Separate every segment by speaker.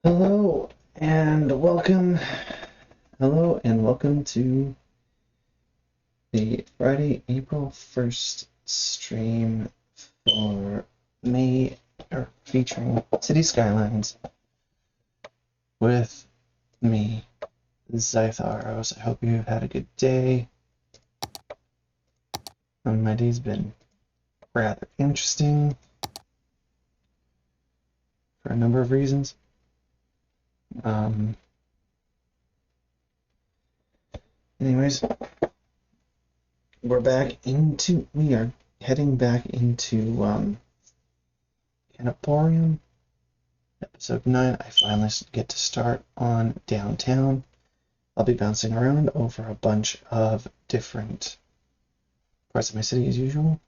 Speaker 1: Hello and welcome. Hello and welcome to the Friday, April 1st stream for May, or featuring City Skylines with me, Zytharos. I hope you've had a good day. My day's been rather interesting for a number of reasons. Anyways, we are heading back into Canoporium, episode 9. I finally get to start on downtown. I'll be bouncing around over a bunch of different parts of my city as usual,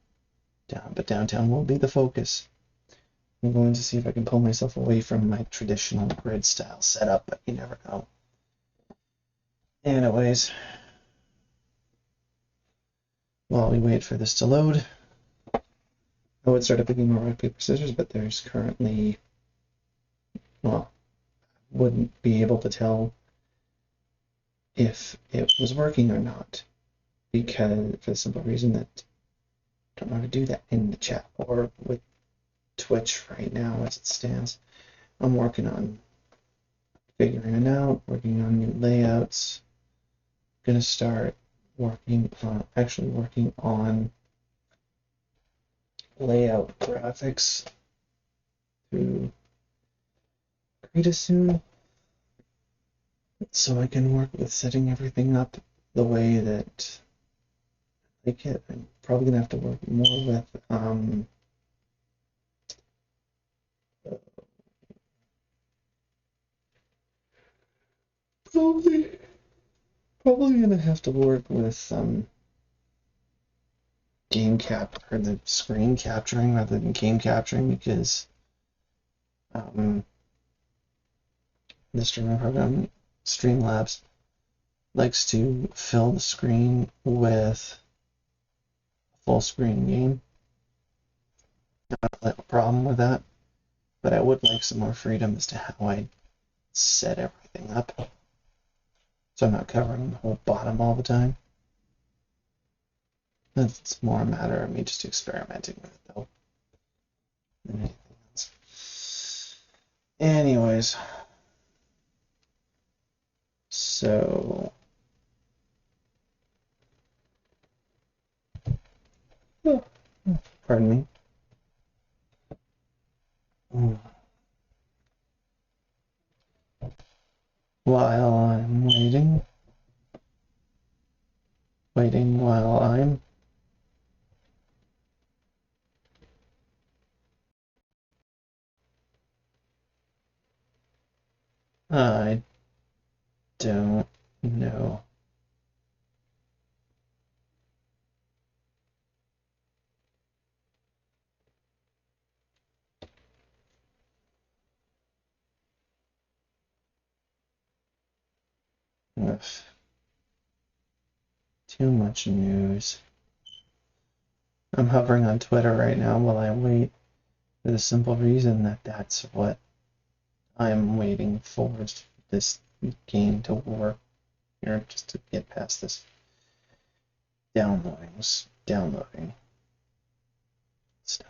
Speaker 1: but downtown will be the focus. I'm going to see if I can pull myself away from my traditional grid style setup, but you never know. Anyways, while we wait for this to load, I would start picking more rock, paper, scissors, but there's currently, well, wouldn't be able to tell if it was working or not, because for the simple reason that I don't know how to do that in the chat or with Twitch right now as it stands. I'm working on figuring it out, working on new layouts. Gonna start working on layout graphics through Krita soon, so I can work with setting everything up the way that I like it. I'm probably gonna have to work more with probably gonna have to work with game cap or the screen capturing rather than game capturing, because the streaming program Streamlabs likes to fill the screen with a full screen game. I don't have a problem with that, but I would like some more freedom as to how I set everything up, so I'm not covering the whole bottom all the time. It's more a matter of me just experimenting with it, though, than anything else. Anyways, so oh, pardon me. While I'm waiting while I'm I don't know. Ugh. Too much news. I'm hovering on Twitter right now while I wait, for the simple reason that that's what I'm waiting for, this game to work, or just to get past this downloading stuff.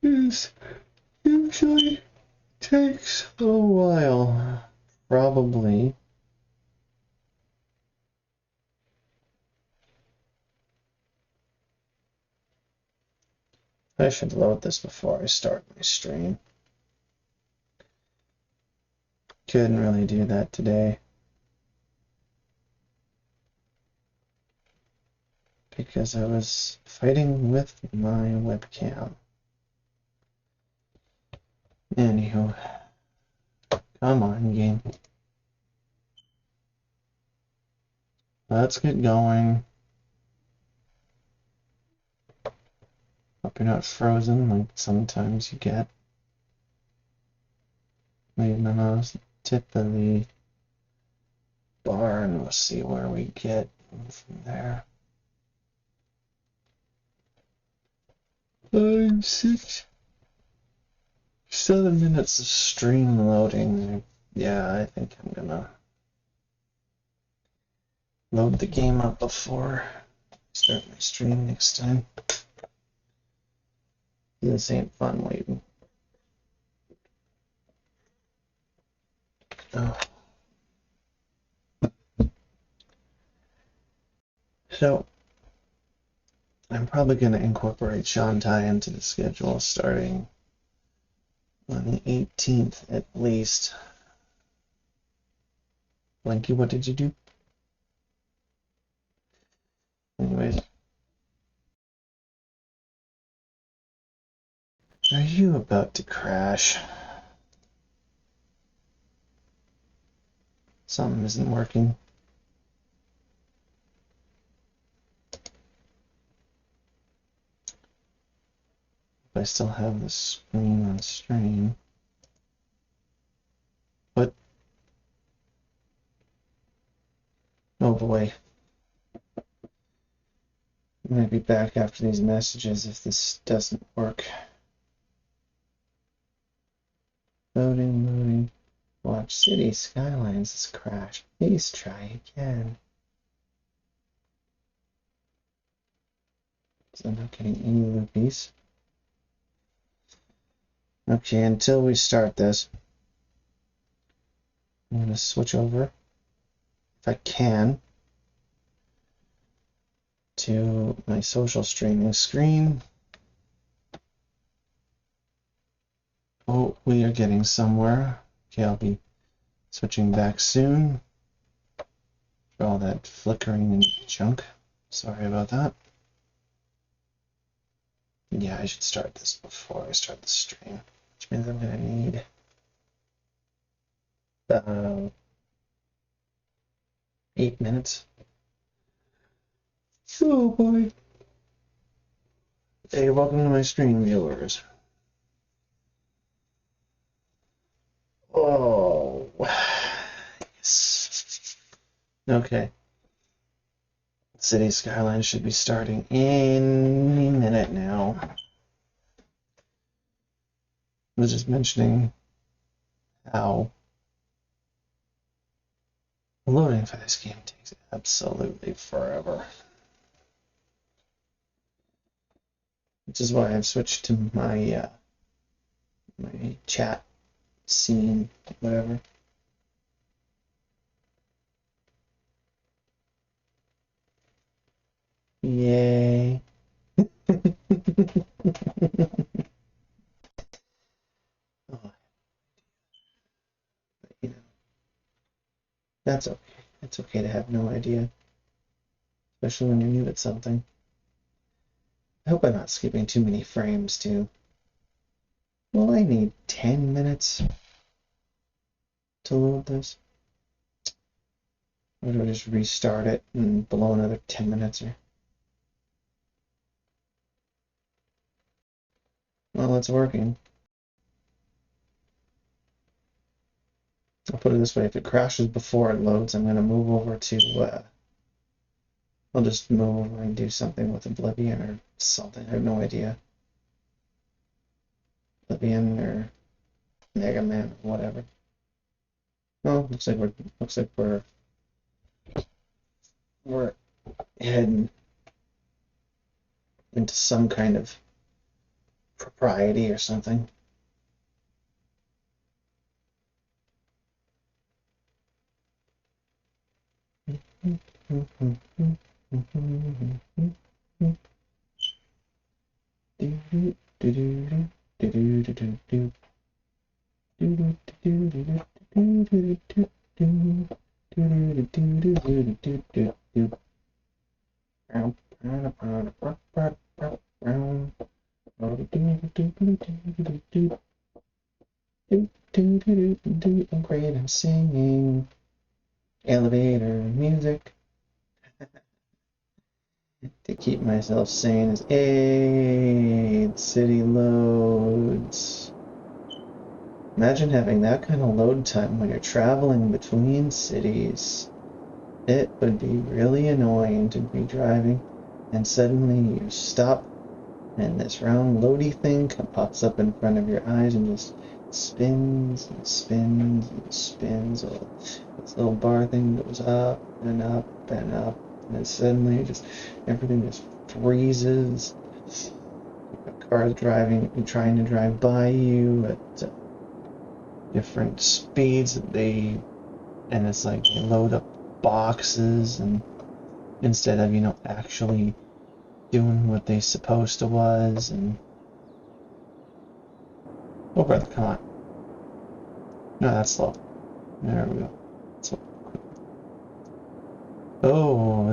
Speaker 1: This usually takes a while. Probably. I should load this before I start my stream. Couldn't really do that today, because I was fighting with my webcam. Anywho, come on, game. Let's get going. Hope you're not frozen like sometimes you get. Maybe none of us. tip of the bar, and we'll see where we get from there. 5, 6, 7 minutes of stream loading. Yeah, I think I'm gonna load the game up before I start my stream next time. This ain't fun waiting. Oh. So, I'm probably going to incorporate Shantai into the schedule starting on the 18th at least. Blinky, what did you do? Anyways. Are you about to crash? Something isn't working. I still have the screen on stream. But oh boy. I might be back after these messages if this doesn't work. Loading. Watch City Skylines has crashed. Please try again. So I'm not getting any loopies. Okay, until we start this, I'm going to switch over, if I can, to my social streaming screen. Oh, we are getting somewhere. Okay, I'll be switching back soon. For all that flickering and junk. Sorry about that. Yeah, I should start this before I start the stream, which means I'm going to need 8 minutes. Oh boy. Hey, welcome to my stream, viewers. Oh, yes. Okay. City Skylines should be starting any minute now. I was just mentioning how loading for this game takes absolutely forever. Which is why I've switched to my my chat scene, whatever. Yay. Oh, you know, that's okay. It's okay to have no idea, especially when you're new at something. I hope I'm not skipping too many frames, too. Well, I need 10 minutes to load this. Or do I just restart it and blow another 10 minutes? Or... Well, it's working. I'll put it this way, if it crashes before it loads, I'm going to move over to, I'll just move over and do something with Oblivion or something, I have no idea. Oblivion or Mega Man or whatever. Well, looks like we're heading into some kind of propriety or something. I'm great, I'm singing elevator music to keep myself sane as the city loads. Imagine having that kind of load time when you're traveling between cities. It would be really annoying to be driving and suddenly you stop and this round loady thing pops up in front of your eyes and just spins and spins and spins. Oh, this little bar thing goes up and up and up, and then suddenly just everything just freezes. Cars trying to drive by you at different speeds. And it's like they load up boxes, and instead of actually doing what they supposed to was, and oh brother, come on. No, that's slow. There we go. So, oh,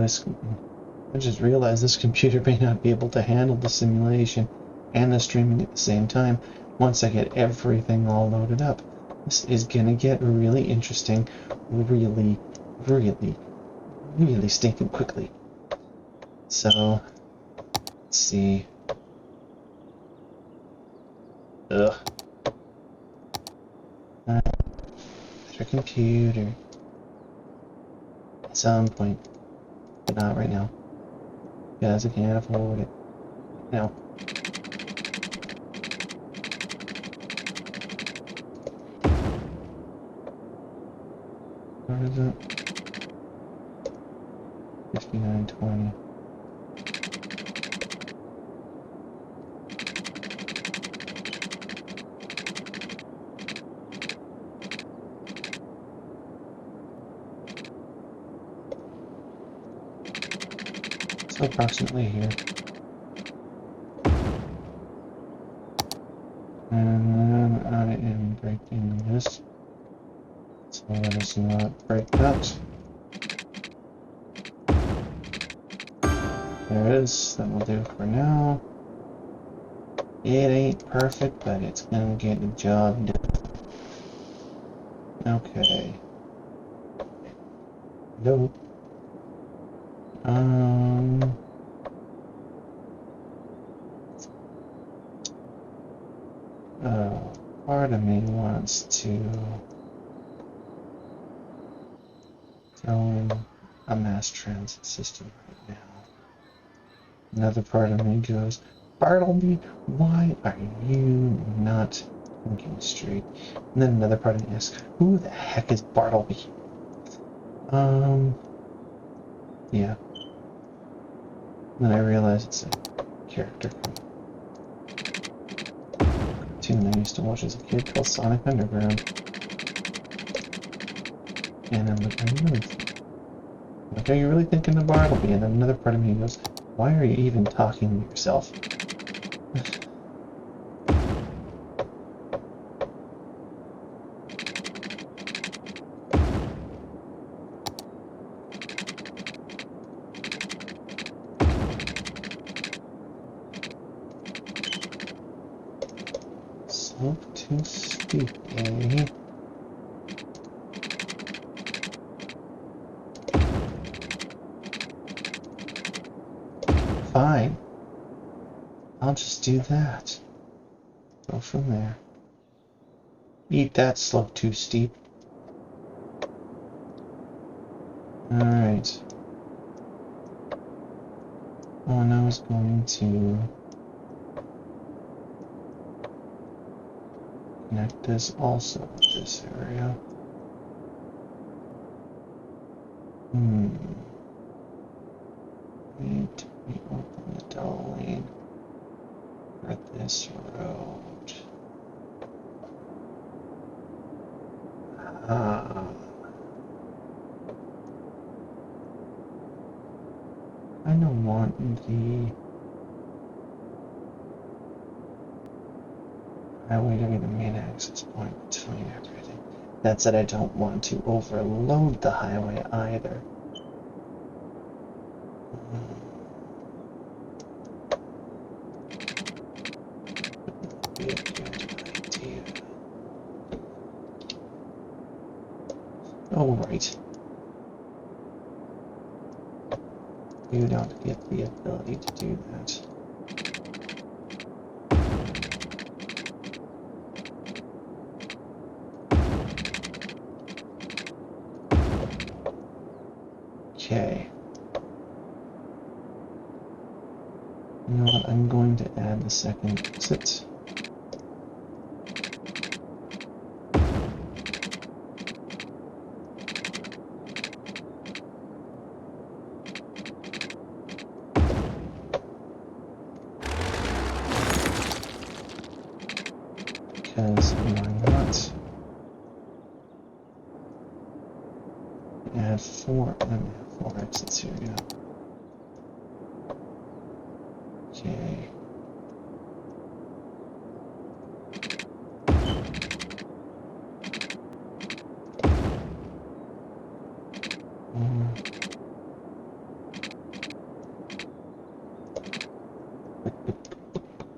Speaker 1: I just realized this computer may not be able to handle the simulation and the streaming at the same time once I get everything all loaded up. This is gonna get really interesting really, really, really stinking quickly. So, let's see. Ugh. Better computer. At some point. But not right now. Because I can't afford it. Now. What is it? 5920. So approximately here. And then I am breaking this. So let us not break that. There it is. That will do for now. It ain't perfect, but it's gonna get the job done. Okay. Nope. Part of me wants to throw in a mass transit system right now. Another part of me goes, Bartleby, why are you not thinking straight? And then another part of me asks, who the heck is Bartleby? Yeah. And then I realize it's a character from a cartoon I used to watch as a kid called Sonic Underground. And I'm like, are you really thinking of Bartleby? And then another part of me goes, why are you even talking to yourself? Slope too steep, eh? Fine. I'll just do that. Go from there. Eat that, slope too steep. Alright. Oh, now it's going to connect this also with this area. Need to reopen the double lane for this road. I don't want the highway to be the main access point between everything. That said, I don't want to overload the highway either. Be a good idea. Oh, right. You don't get the ability to do that. Okay. You know what? I'm going to add the second exit. Because why not? Add four exits here, yeah. Okay.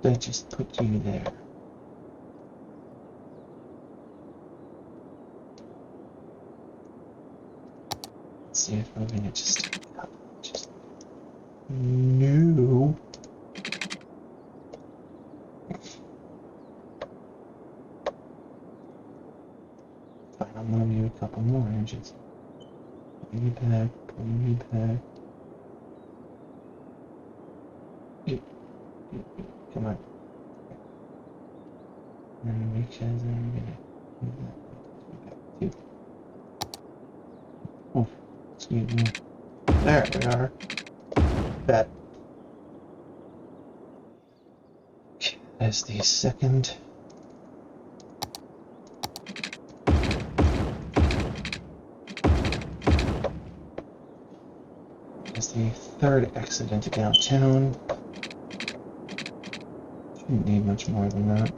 Speaker 1: They just put you there. Let's see if moving it just no. Fine, I'll move you a couple more inches. Pull you back, pull you back. Come on. And because I'm gonna move that back too. Oh, excuse me. There we are. That is the second. Is the third exit into downtown. Shouldn't need much more than that.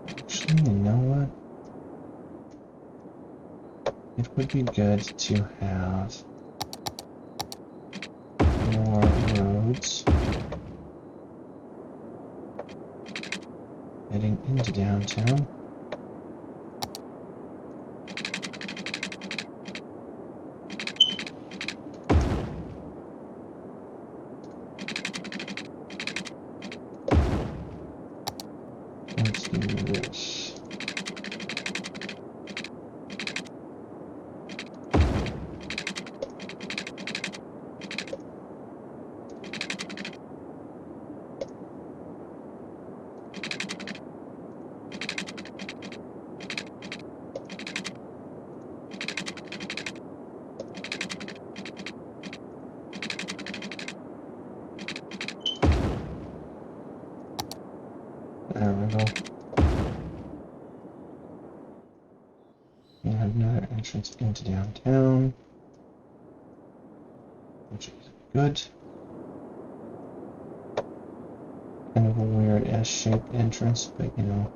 Speaker 1: Actually, you know what? It would be good to have more roads heading into downtown. Let's do this. There we go. We have another entrance into downtown, which is good. Kind of a weird S-shaped entrance, but you know.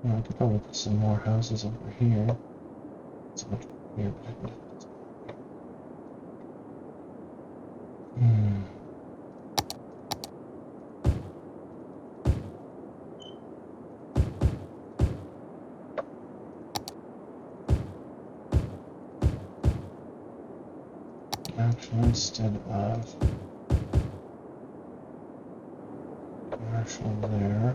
Speaker 1: Well, I could probably put some more houses over here. It's much weird, but I can just put some over here. Actually, instead of commercial there,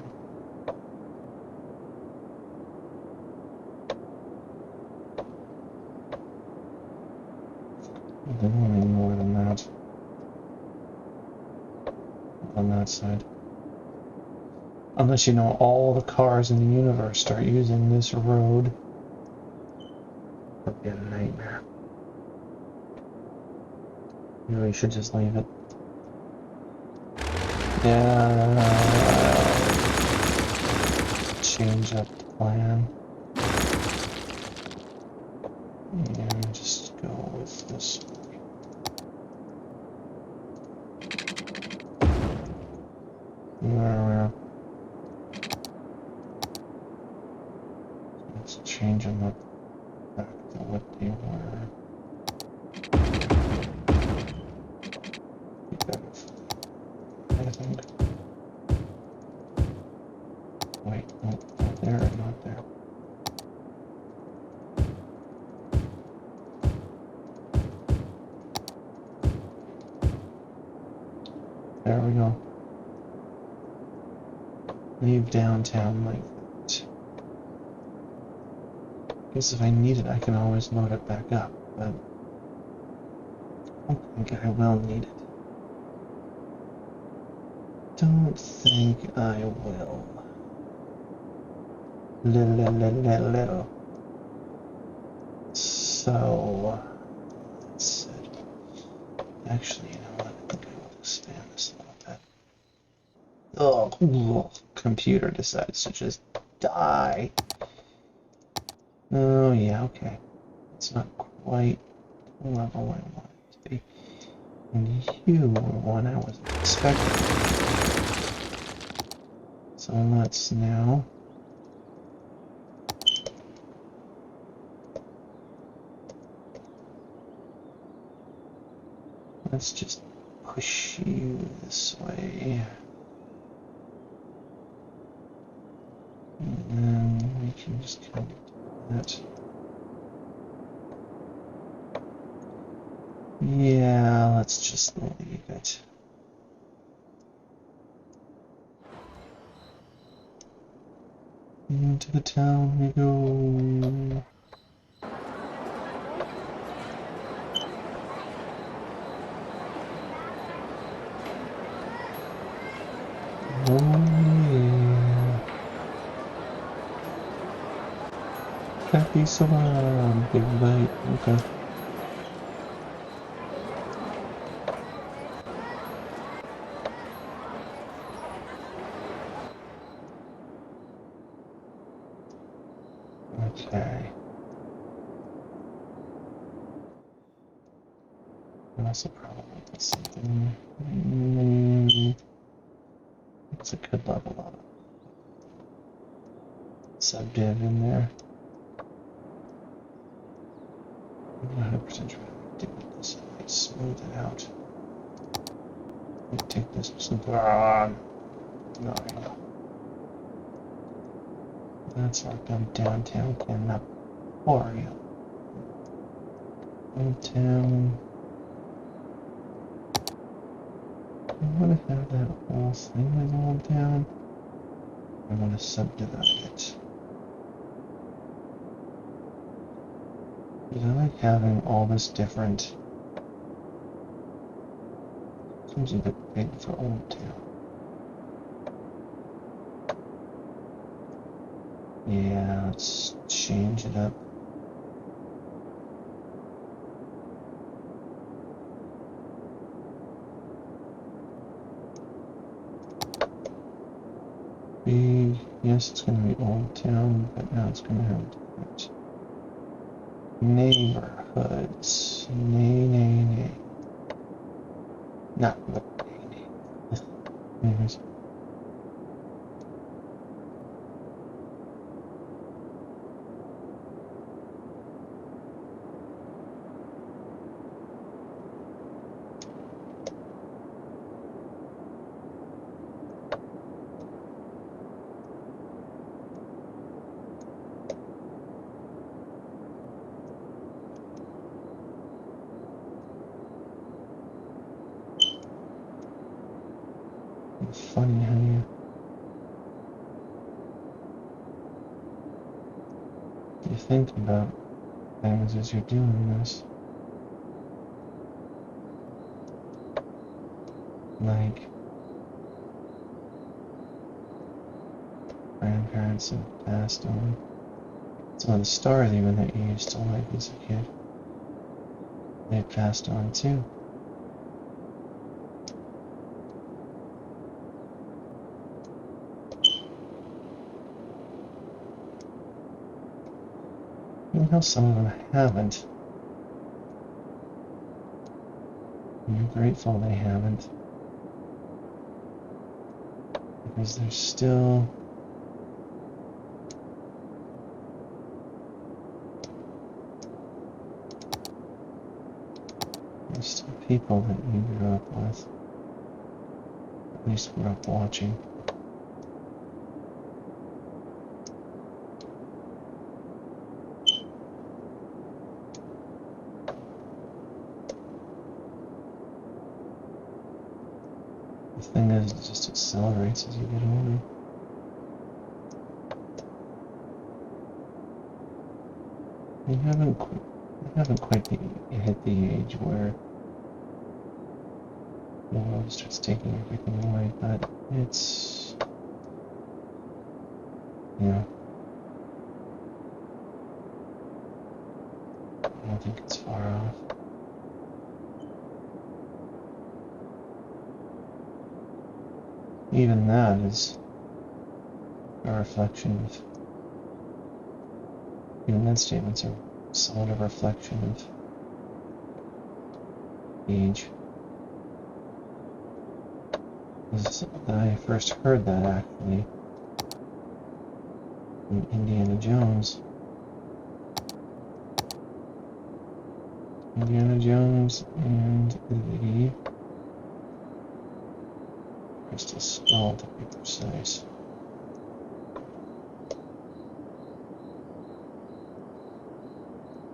Speaker 1: they don't need more than that on that side. Unless you know all the cars in the universe start using this road. It'll be a nightmare. You really should just leave it. Yeah. Change up the plan. And just go with this. Where? Let's change them up back to what they were. I think. Wait, no, not there, not there. There we go. leave downtown like that. Guess if I need it, I can always load it back up, but I don't think I will need it. Don't think I will. Little. So, that's it. Actually, you know what? I think I will expand this a little bit. Oh, computer decides to just die. Oh, yeah, okay. It's not quite the level I want it to be. And you were one I wasn't expecting. So let's now... Let's just push you this way. And then we can just kind of do that. Yeah, let's just leave it. Into the town we go. Oh yeah. Happy Salam, big bite. Okay. Okay. I also probably put something. It's a good level of subdiv in there. I'm not 100% sure how to do this. I might smooth it out. Let me take this super on. No, there you go. That's our downtown cannot Oreo. Downtown. I want to have that whole thing as old town. I want to subdivide it. Because I like having all this different. Seems a bit big for Old Town. Yeah, let's change it up. Big, yes, it's going to be Old Town, but now it's going to have different neighborhoods. Nay. Not nay. Anyways. It's funny how you think about things as you're doing this. Like grandparents have passed on. Some of the stars even that you used to like as a kid, they passed on too. Even how some of them haven't. And you're grateful they haven't. Because there's still people that you grew up with. At least grew up watching. The thing is, it just accelerates as you get older. I haven't quite hit the age where the world starts taking everything away, but it's, yeah, I don't think it's far off. Even that is a reflection of, even that statement's a somewhat a reflection of age. I first heard that actually from Indiana Jones. Indiana Jones and the Crystal Skull, to be precise.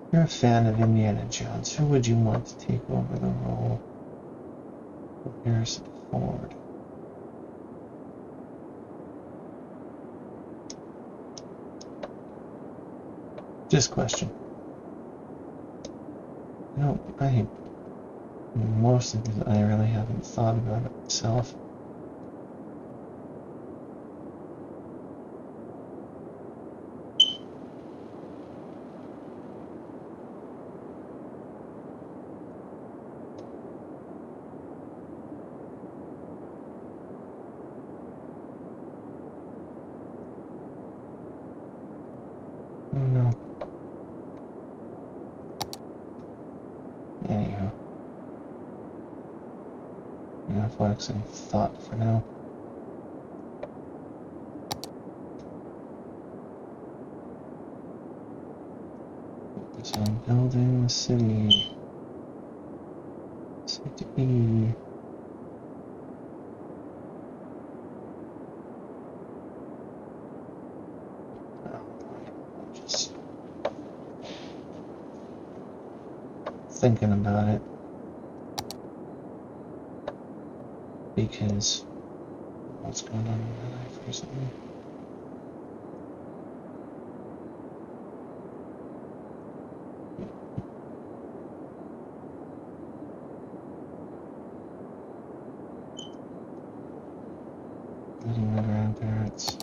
Speaker 1: If you're a fan of Indiana Jones, who would you want to take over the role of Harrison Ford? Just question. Mostly because I really haven't thought about it myself. I don't know. Anyhow. Enough waxing thought for now. Focus on building the city. City. Just thinking about it. Because what's going on in my life recently? Visiting my grandparents.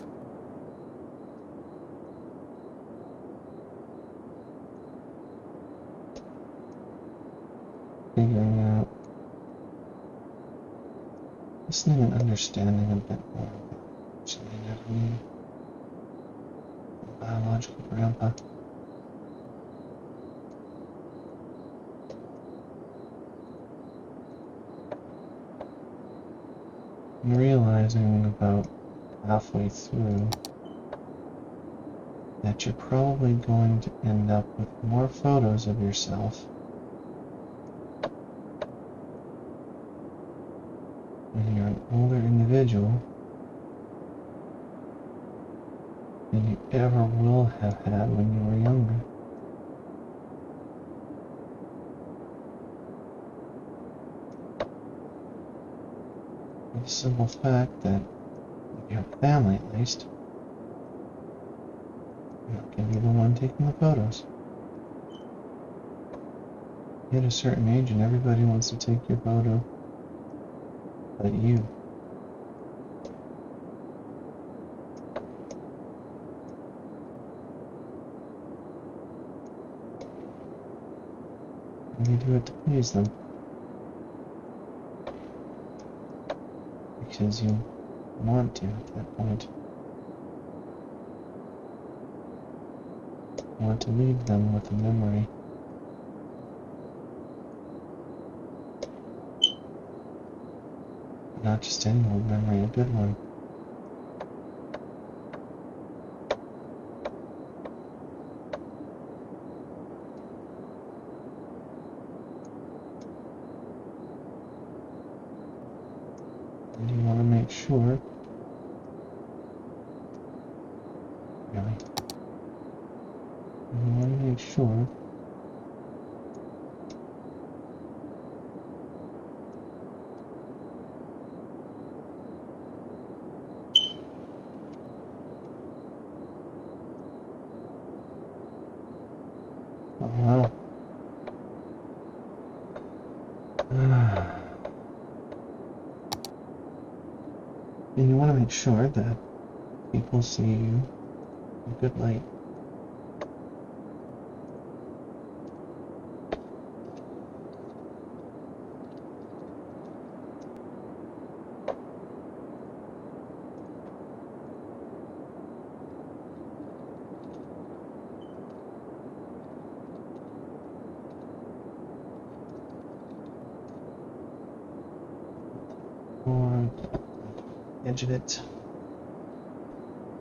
Speaker 1: Figuring out, listening and understanding a bit more about something I mean. Biological grandpa. And realizing about halfway through that you're probably going to end up with more photos of yourself when you're an older individual than you ever will have had when you were younger. For the simple fact that if you have a family at least, you're not going to be the one taking the photos. You hit a certain age and everybody wants to take your photo, but you. And you do it to please them. Because you want to at that point. You want to leave them with a memory. Not just any old memory, a good one. And you want to make sure, really, you want to make sure well. And you want to make sure that people see you in good light. Or edge of it.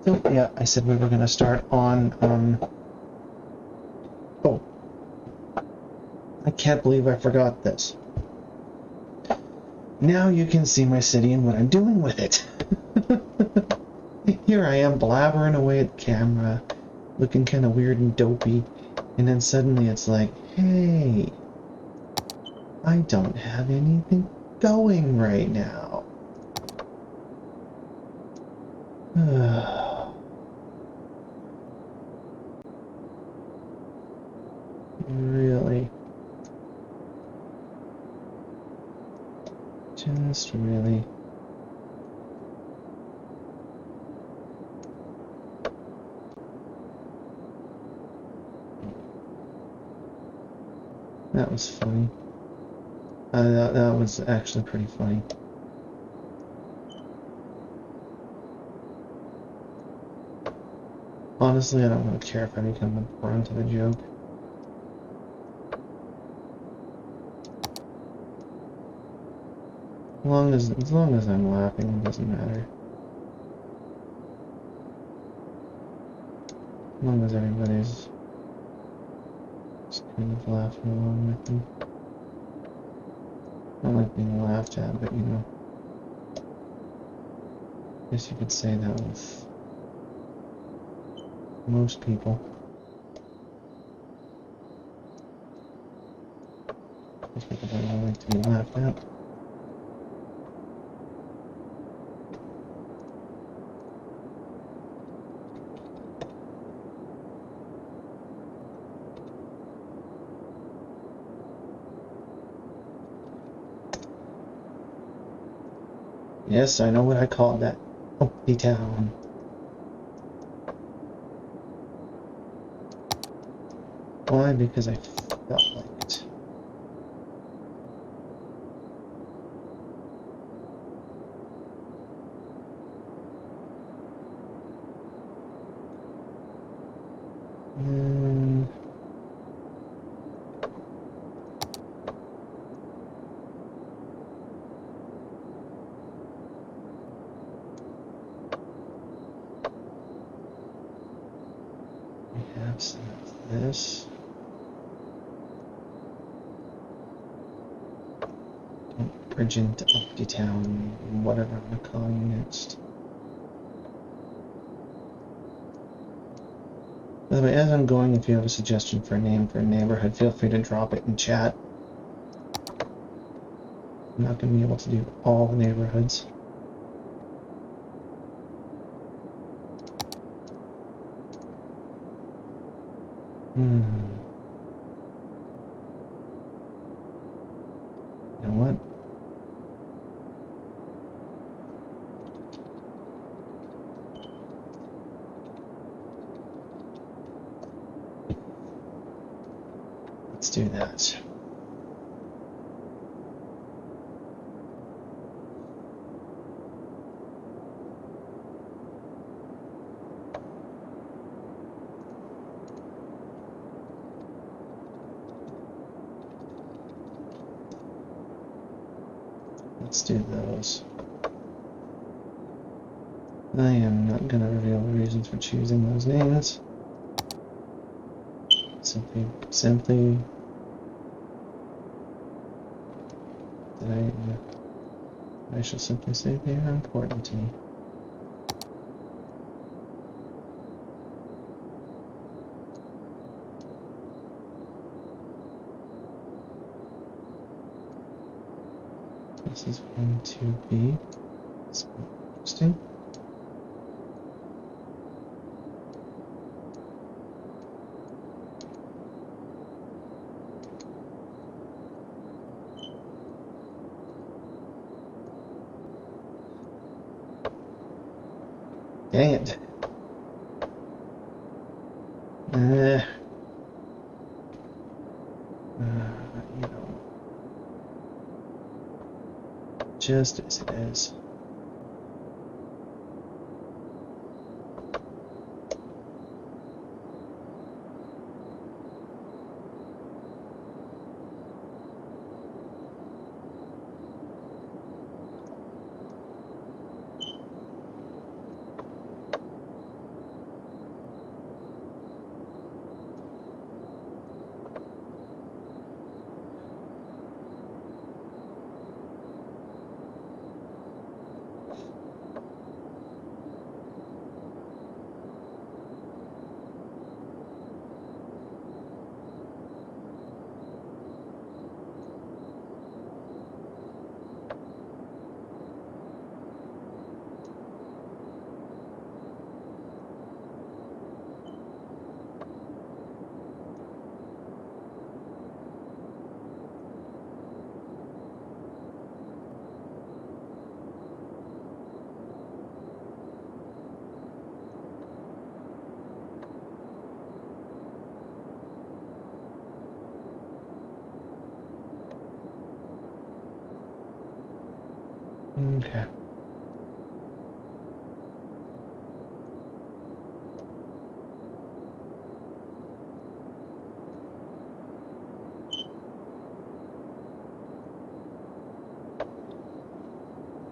Speaker 1: So yeah, I said we were going to start on. Oh, I can't believe I forgot this. Now you can see my city and what I'm doing with it. Here I am blabbering away at the camera, looking kind of weird and dopey, and then suddenly it's like, hey, I don't have anything going right now. Really? Just really? That was funny. That was actually pretty funny. Honestly, I don't really care if I become the brunt of the joke. As long as I'm laughing, it doesn't matter. As long as everybody's just kind of laughing along with me. I don't like being laughed at, but you know, I guess you could say that with most people. Most people don't really like to be laughed at. Yes, I know what I called that. Empty town. Why? Because I felt like it. We have some of this. Bridge into Empty Town, whatever I'm gonna call you next. By the way, as I'm going, if you have a suggestion for a name for a neighborhood, feel free to drop it in chat. I'm not going to be able to do all the neighborhoods. You know what? Let's do that. Let's do those. I am not going to reveal the reasons for choosing those names. Simply, I shall simply say they are important to me. This is going to be interesting. Dang it. You know, just as it is. Okay.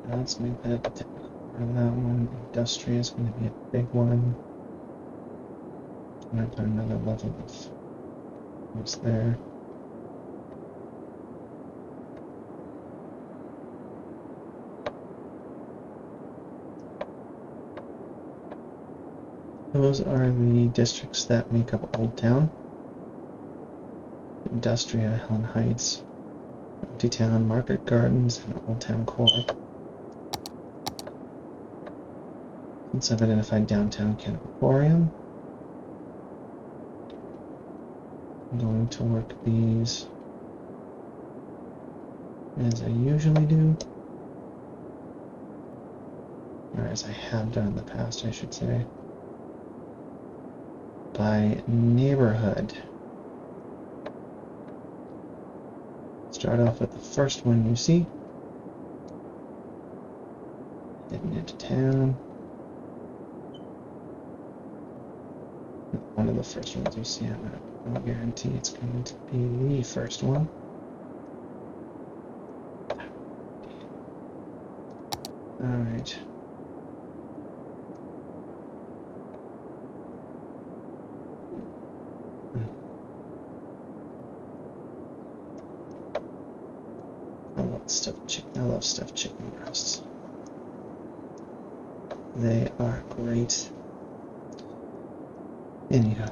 Speaker 1: Let's make that the for that one. Industrial is going to be a big one. I'm going to put another level of what's there. Those are the districts that make up Old Town. Industria, Helen Heights, Empty Town, Market Gardens, and Old Town Core. Since I've identified Downtown Canoporium, I'm going to work these as I usually do. Or as I have done in the past, I should say. By neighborhood. Start off with the first one you see. Heading into town. One of the first ones you see, I'll guarantee it's going to be the first one. Alright. I love stuffed chicken breasts. They are great. And you know,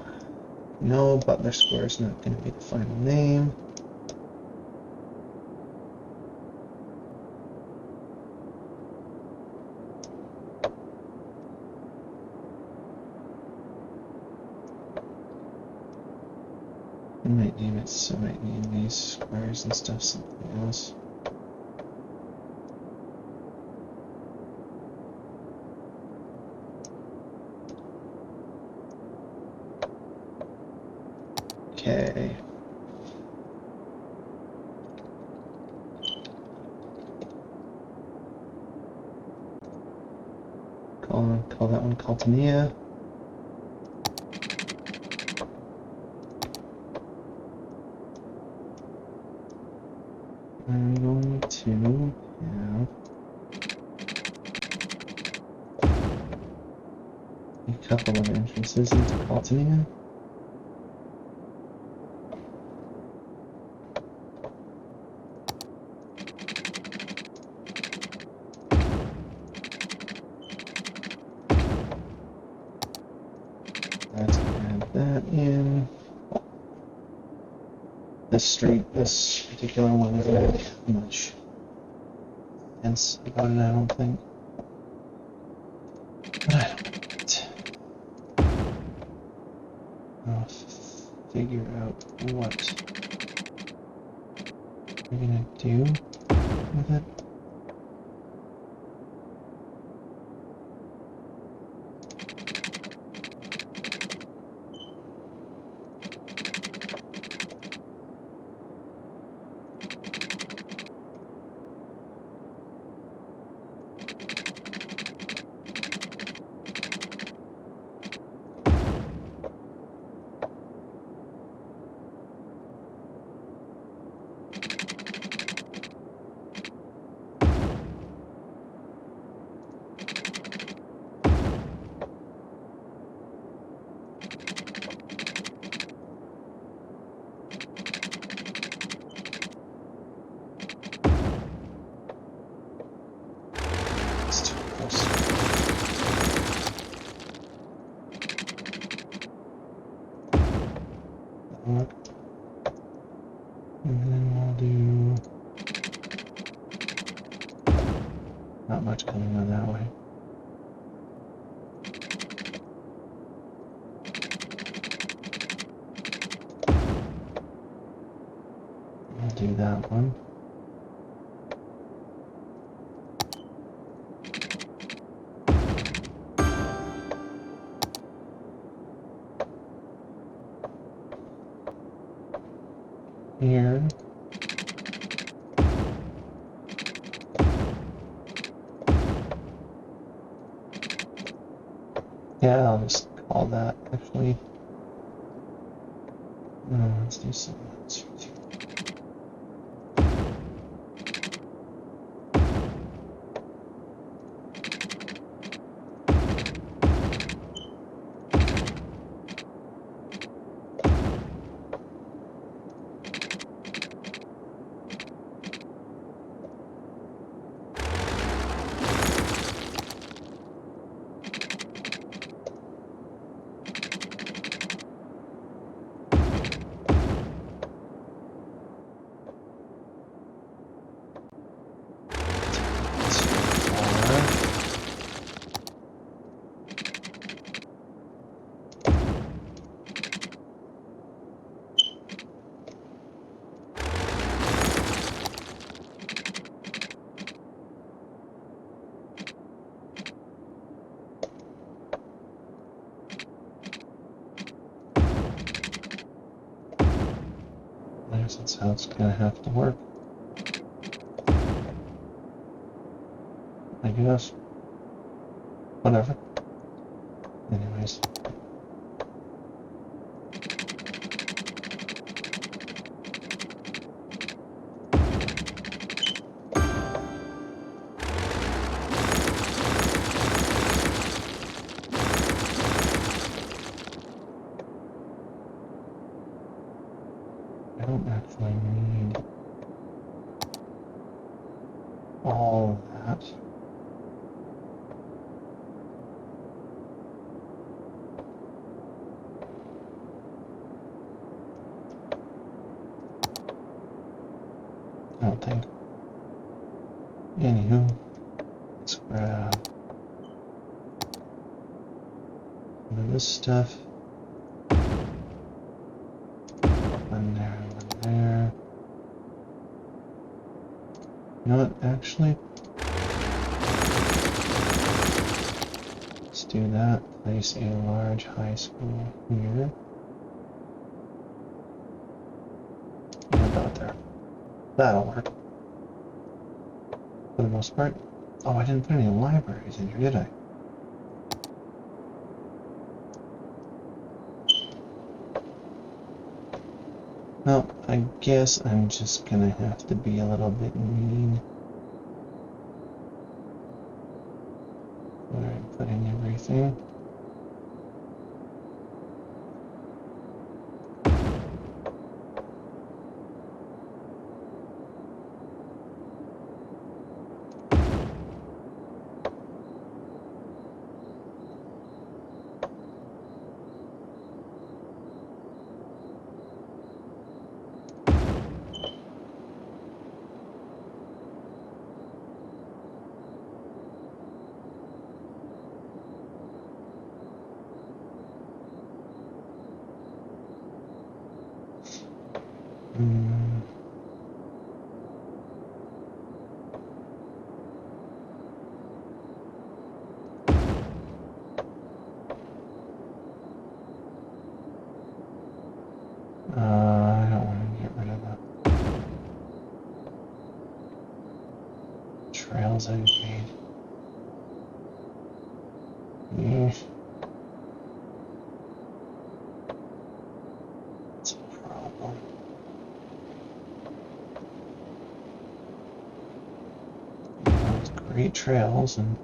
Speaker 1: no, Butler Square is not going to be the final name. I might name it, so I might name these squares and stuff something else. Okay. Call that one Caltania. I'm going to have a couple of entrances into Caltania. Let's add that in. This particular one isn't really much sense about it, I don't think. But I don't know. I'll figure out what we're gonna do with it. vehicles. That'll work. And then we'll do not much coming on that way. We'll do that one. Here. Yeah, I'll just call that actually. Let's do some. That's how it's gonna have to work, I guess. Whatever. Anyways. I don't actually need all of that. I don't think. Anywho, let's grab some of this stuff. One there, one there. You know what, actually? Let's do that. Place a large high school here. And about there. That'll work. For the most part. Oh, I didn't put any libraries in here, did I? Well, I guess I'm just gonna have to be a little bit mean. Where I'm putting everything. I don't want to get rid of the trails I've made. Yeah. That's a problem. It's great trails and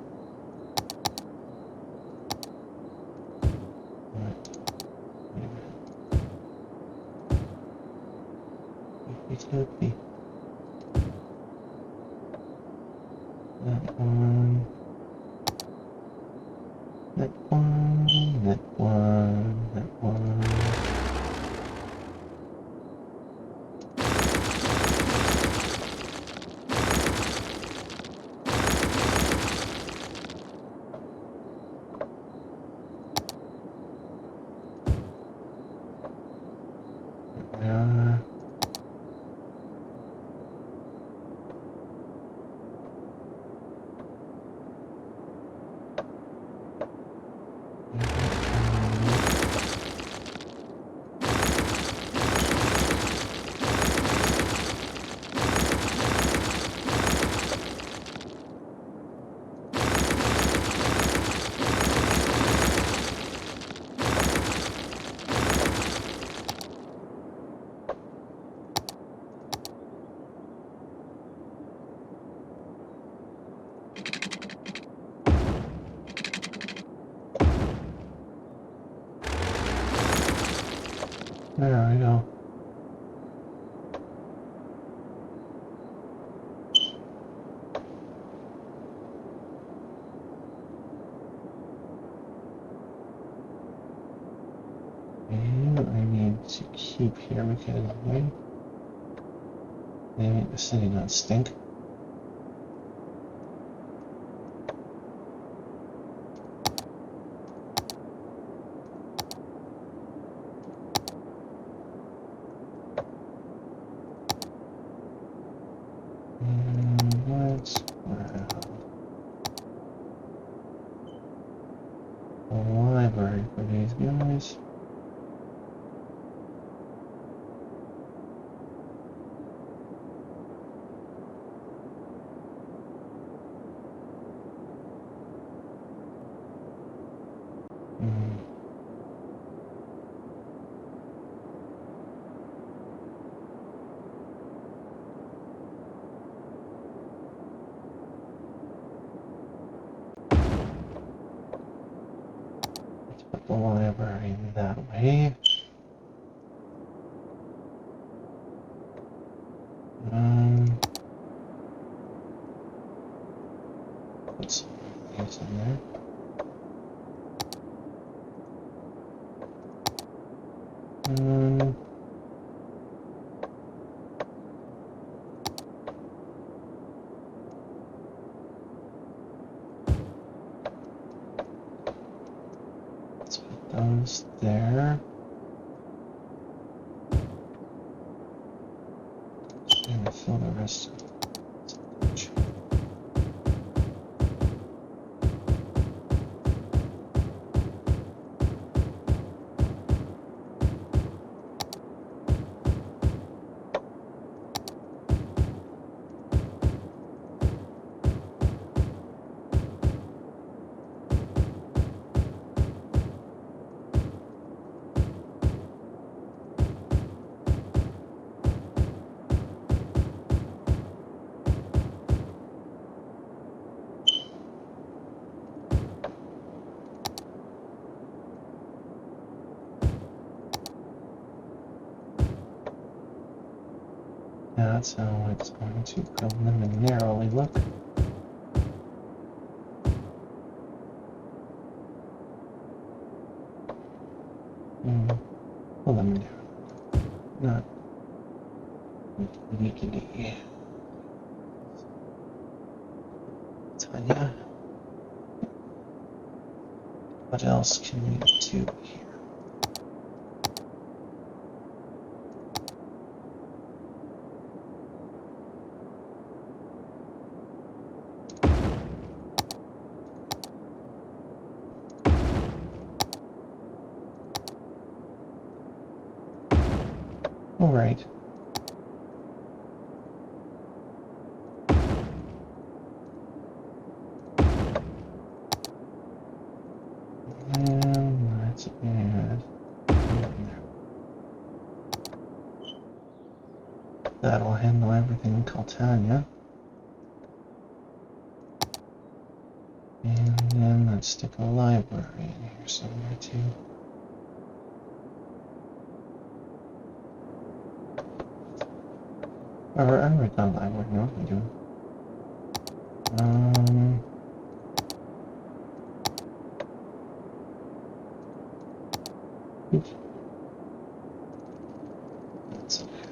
Speaker 1: that one. There we go. And I need to keep here because they make the city not stink. Let's grab a library for these guys. Let's put the library that way. Put some things in there. Let's put those there. And fill the rest of it. That's how it's going to preliminarily look. Preliminary. Not leaky. Tanya. What else can we do here? All right. And let's add that'll handle everything in Caltania. And then let's stick a library in here somewhere too. I already got a library, you know what I'm doing. Oops. That's okay.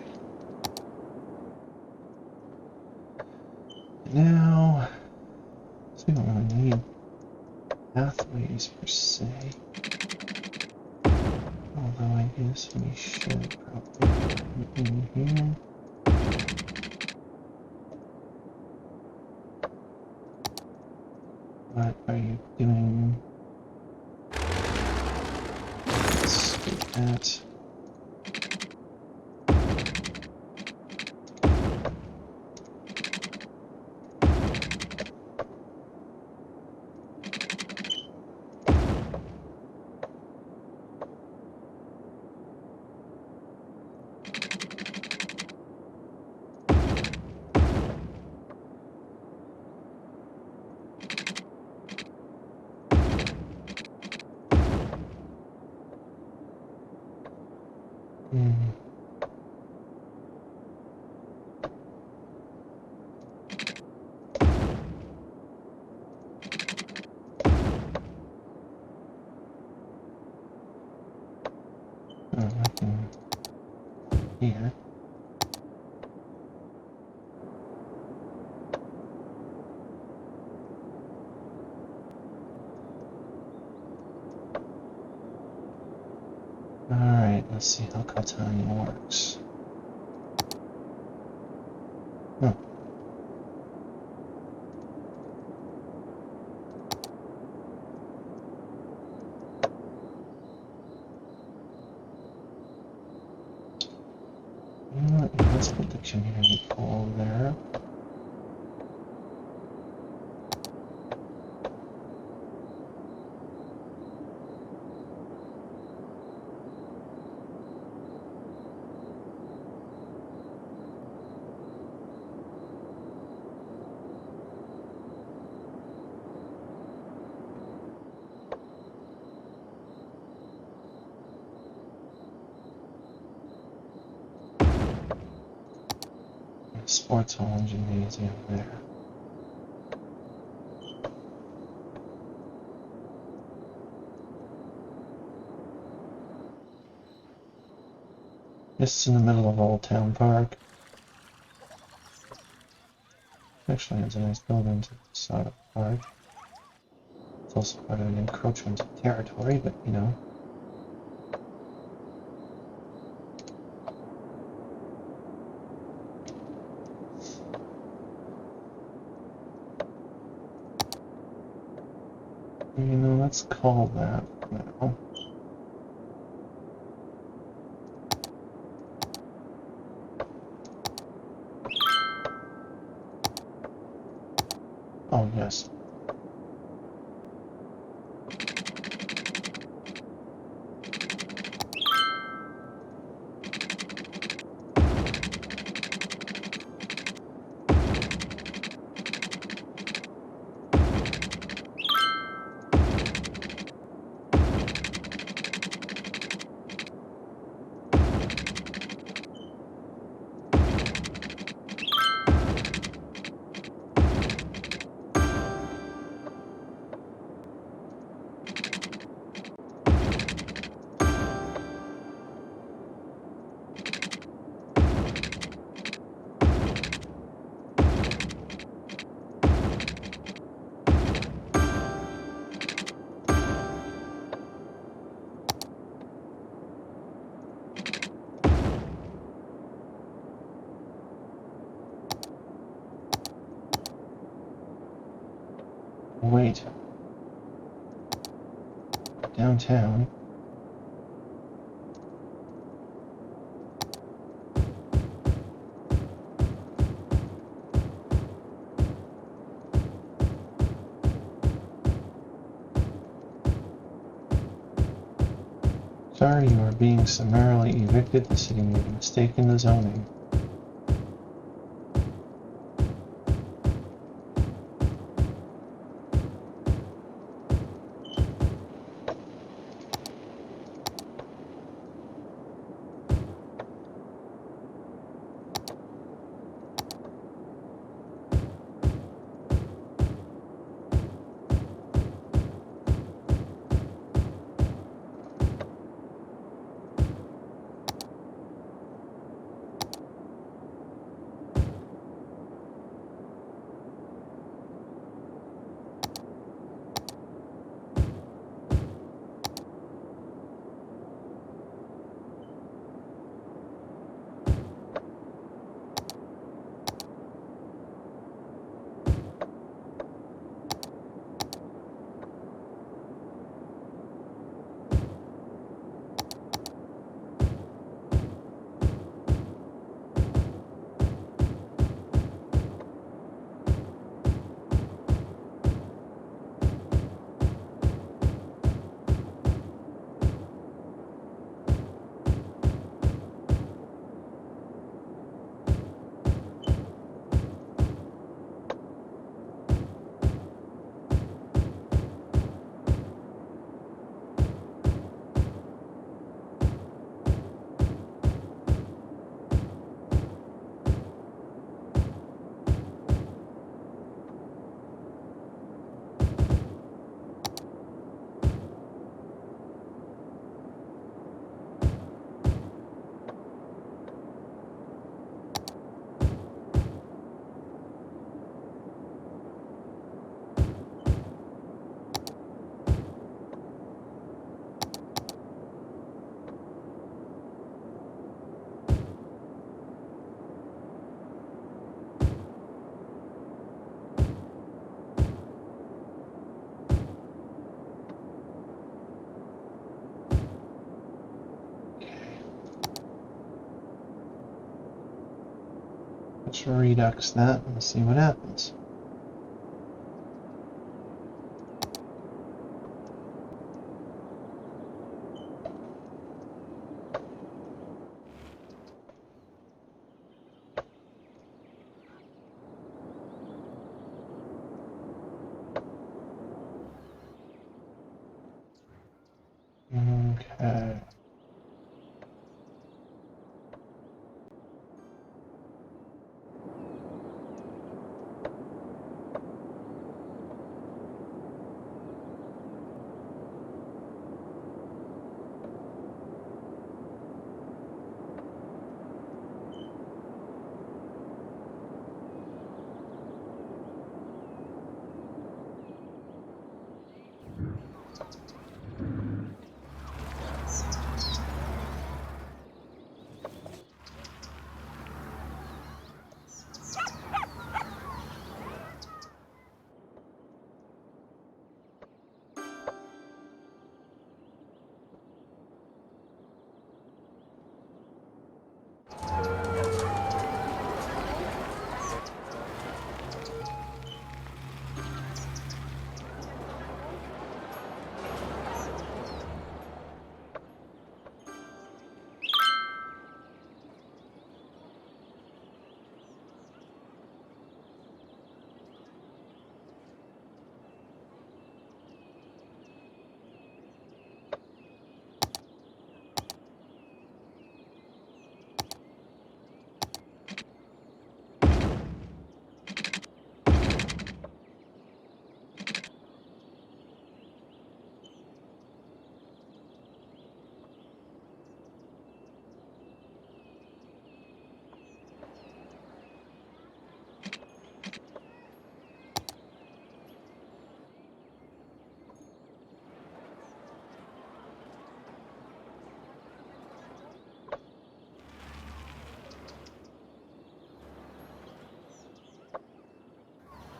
Speaker 1: Now, so we don't really need pathways per se. Although I guess we should probably put in here. What are you doing? Let's do that. here. Alright, let's see how Catania works. Huh. You know what? Let's put the community pool there. Sports hall and gymnasium there. This is in the middle of Old Town Park. Actually, it's a nice building to the side of the park. It's also part of an encroachment of territory, but you know. You know, let's call that now. Oh, yes. Wait. Downtown. Sorry, you are being summarily evicted. The city made a mistake in the zoning. Let's redux that and see what happens. Okay.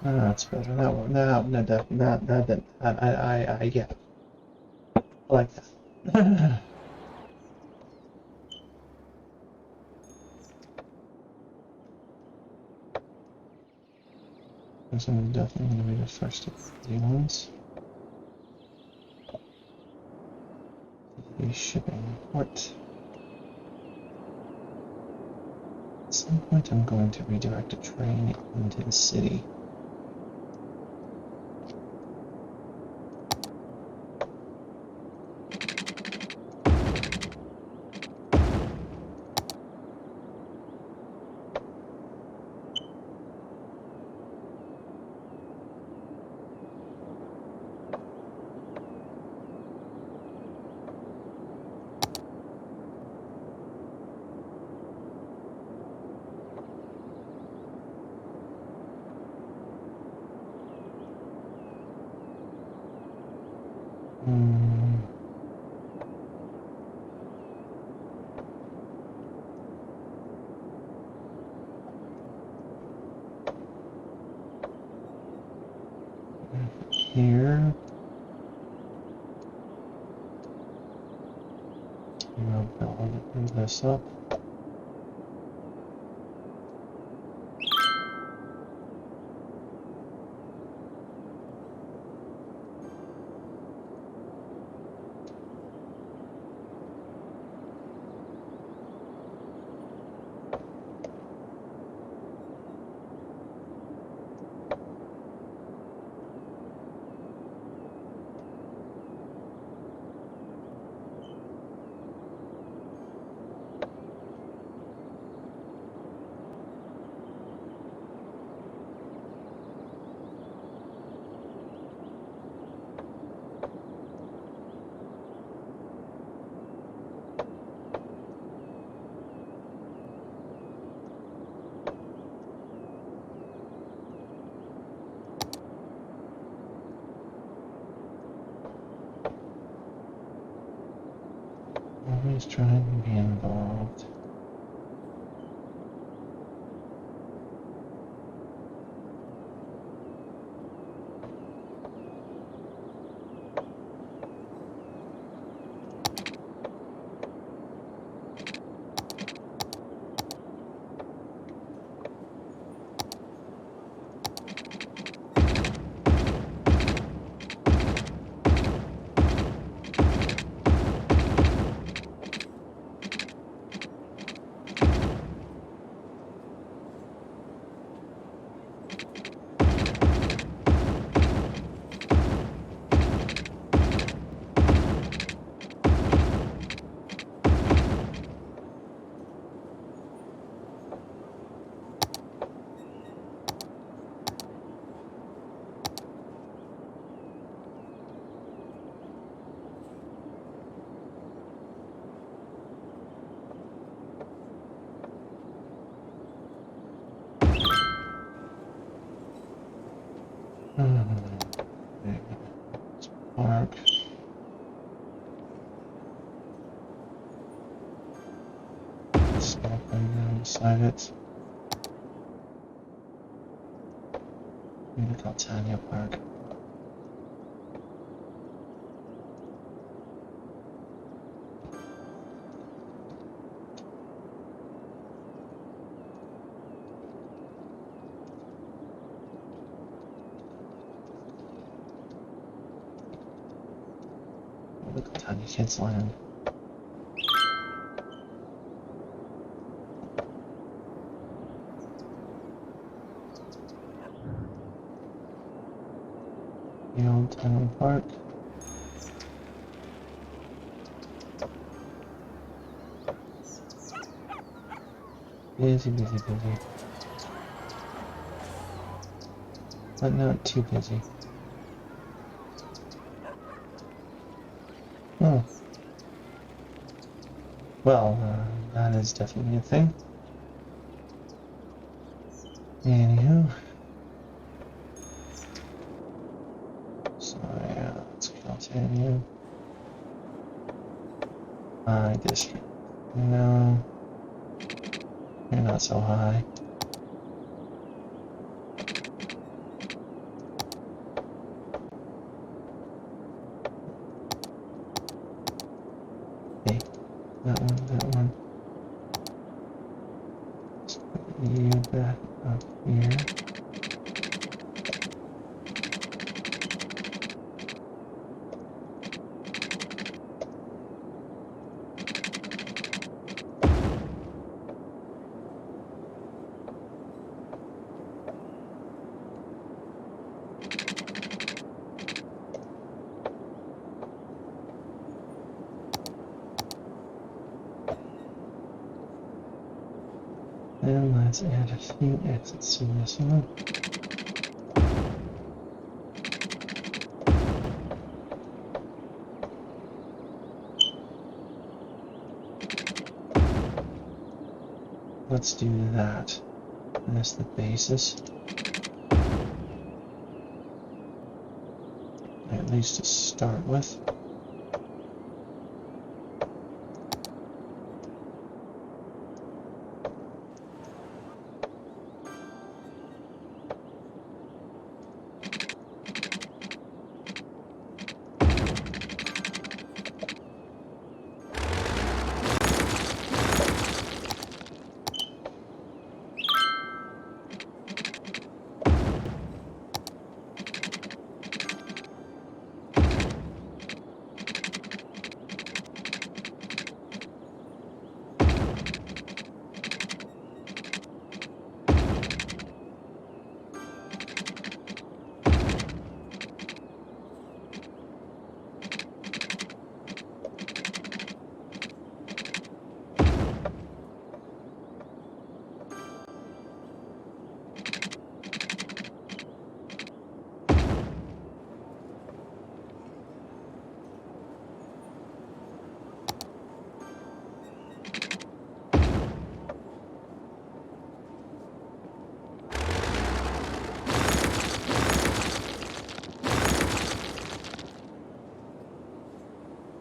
Speaker 1: Oh, that's better. That one. Yeah. I like that. This one is definitely going to be the first of the ones. The shipping port. At some point, I'm going to redirect a train into the city. Here. I'll bring this up. Always trying to be involved. park. Stop down beside it. I'm gonna call Tanya Park. Look at Tanya Kids Land. The old town park. Busy, busy, busy. But not too busy. Oh. Well, that is definitely a thing. Anywho. So, yeah, let's continue. High district. No. You're not so high. Hey, that one. Let's put you back up here. And let's add a few exits to this one. Let's do that. That's the basis. At least to start with.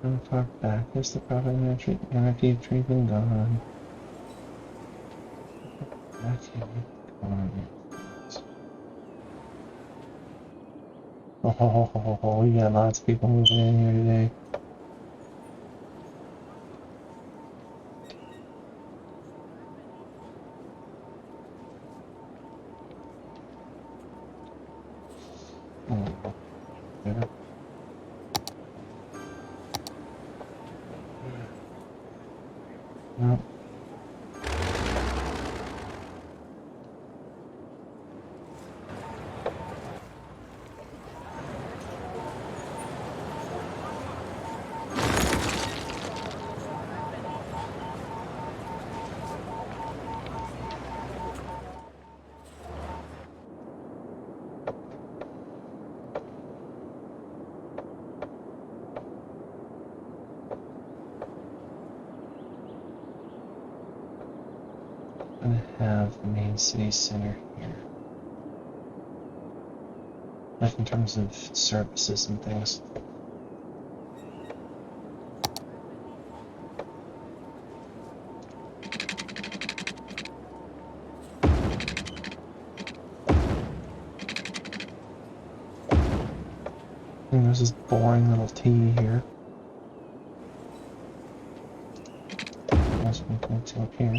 Speaker 1: How far back is the proper energy treatment gone? Back here. Gone. Oh, we got lots of people moving in here today. Oh, yeah. No. I'm gonna have the main city center here. Like in terms of services and things. there's this boring little T here. Must be connected up here.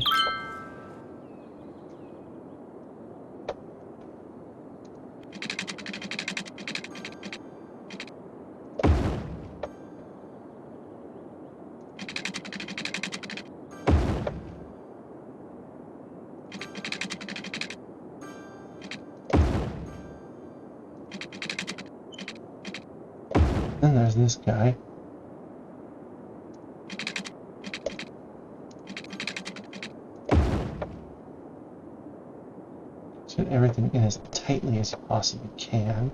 Speaker 1: Then there's this guy. Fit everything in as tightly as you possibly can.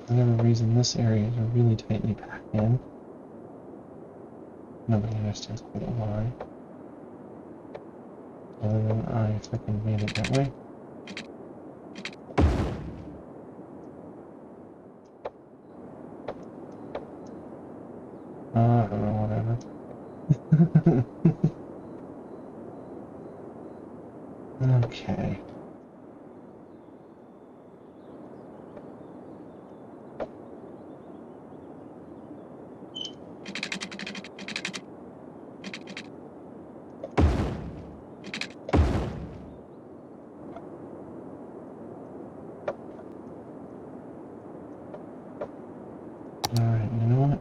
Speaker 1: For whatever reason, this area is really tightly packed in. Nobody understands quite why. Other than I fucking made it that way. I don't know, whatever. Okay. Alright, you know what?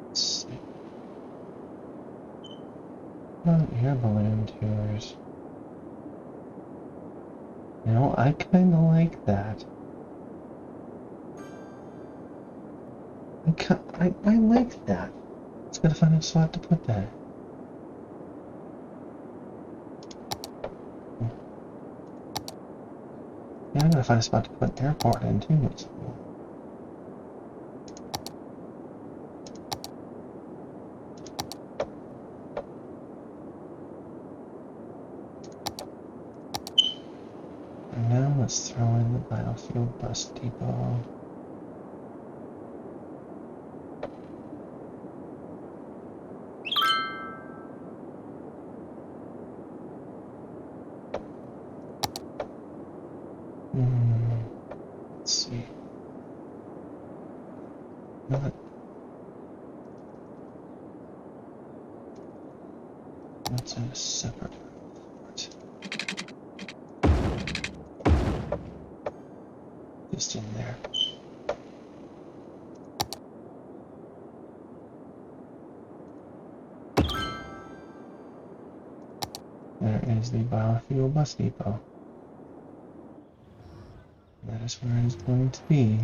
Speaker 1: Let's see. Air balloon tours. You know, I kinda like that. I like that. Just gotta find a spot to put that. Yeah, I gotta find a spot to put an airport in too. So. And now let's throw in the biofuel bus depot. Let's see. Not. That's in a separate port. Just in there. There is the biofuel bus depot. That is where it is going to be.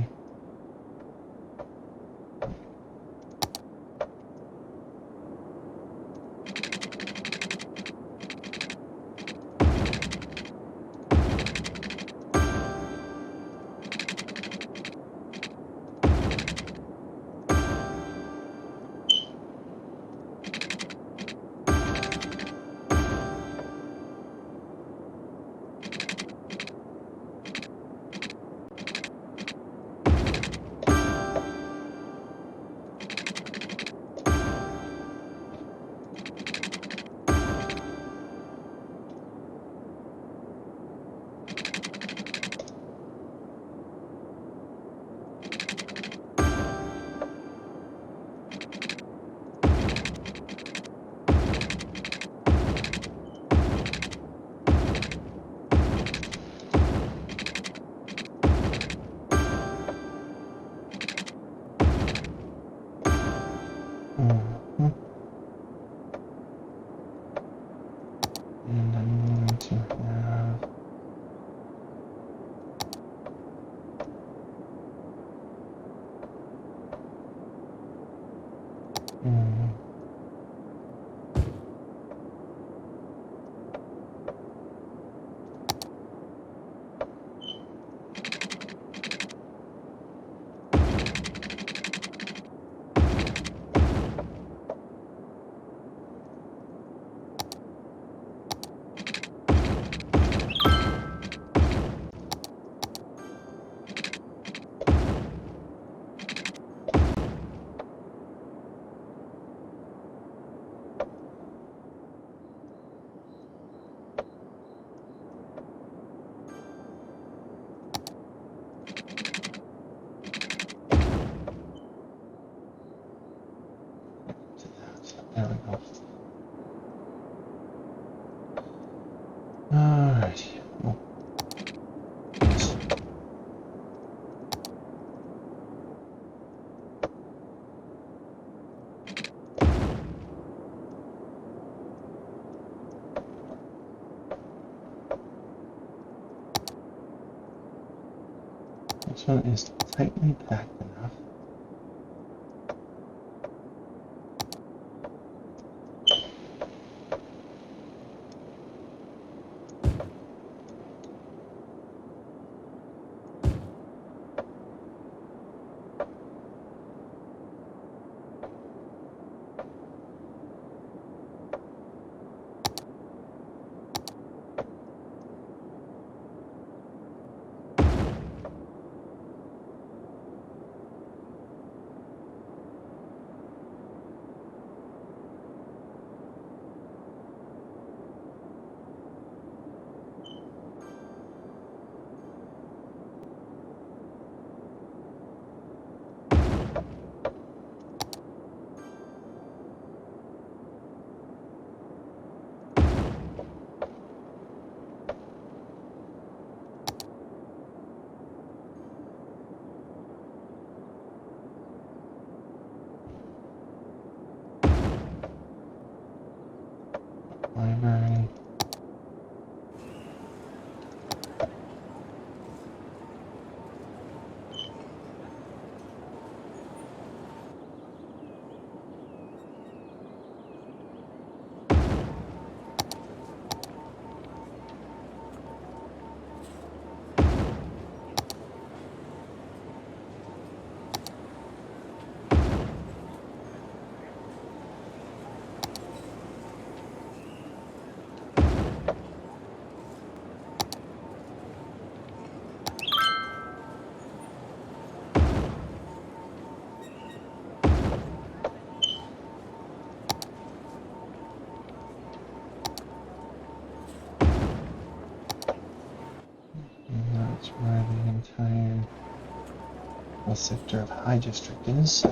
Speaker 1: Alright. Well, yes. This one is tightly packed enough. Library. And that's where the entire sector of High District is.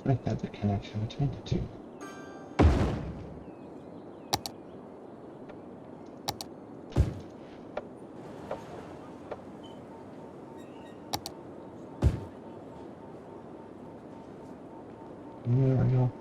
Speaker 1: Make that the connection between the two. There we go.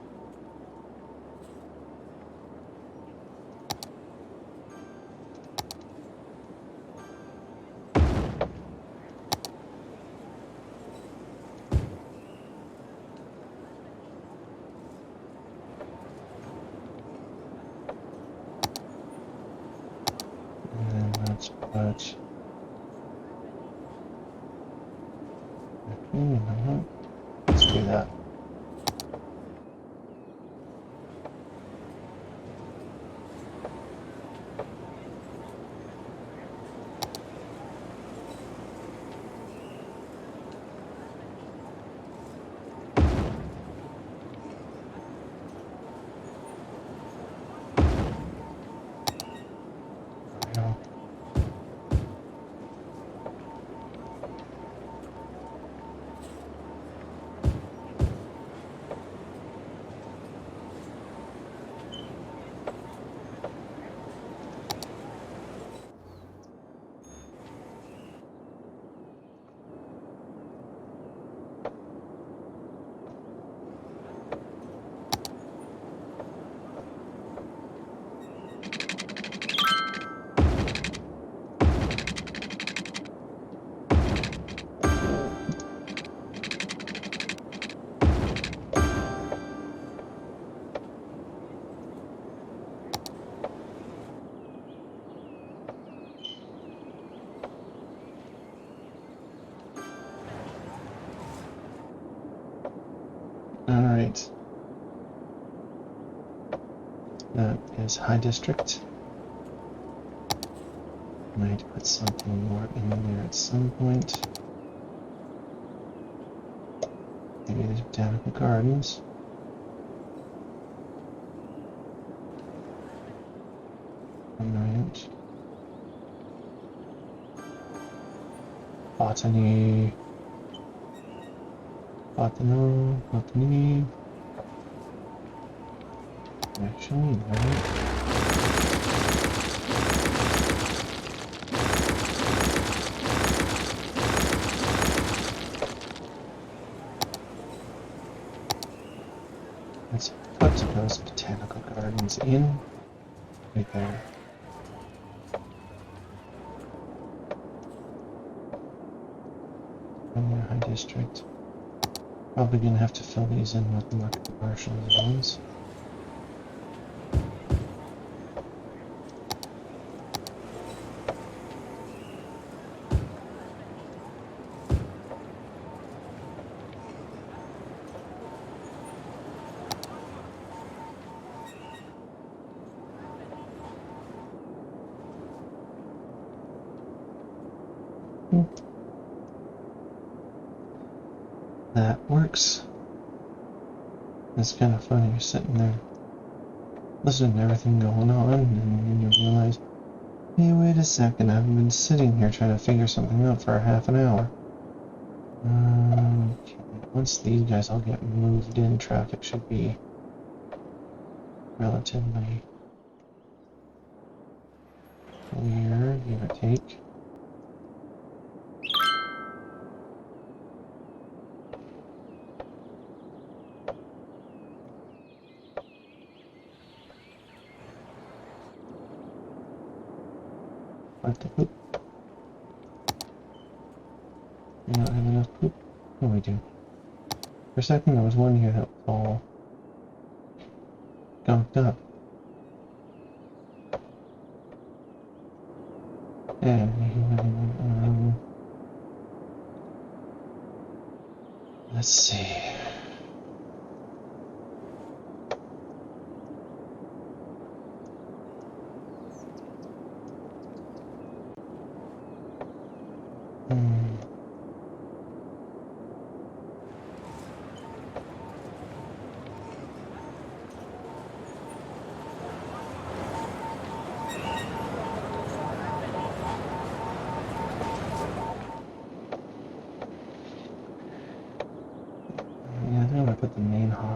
Speaker 1: And then let's put... Let's do that. Alright. That is High District. Might put something more in there at some point. Maybe the Botanical Gardens. Alright. Botany. Botany. Actually, right. Let's put those Botanical Gardens in right there. One more High District. Probably gonna have to fill these in with more commercial zones. That works. It's kind of funny, you're sitting there listening to everything going on, and then you realize, hey, wait a second, I've been sitting here trying to figure something out for half an hour. Okay. Once these guys all get moved in, traffic should be relatively clear, give or take. What the poop? We don't have enough poop? No, we do. For a second, there was one here that was all gunked up. And let's see.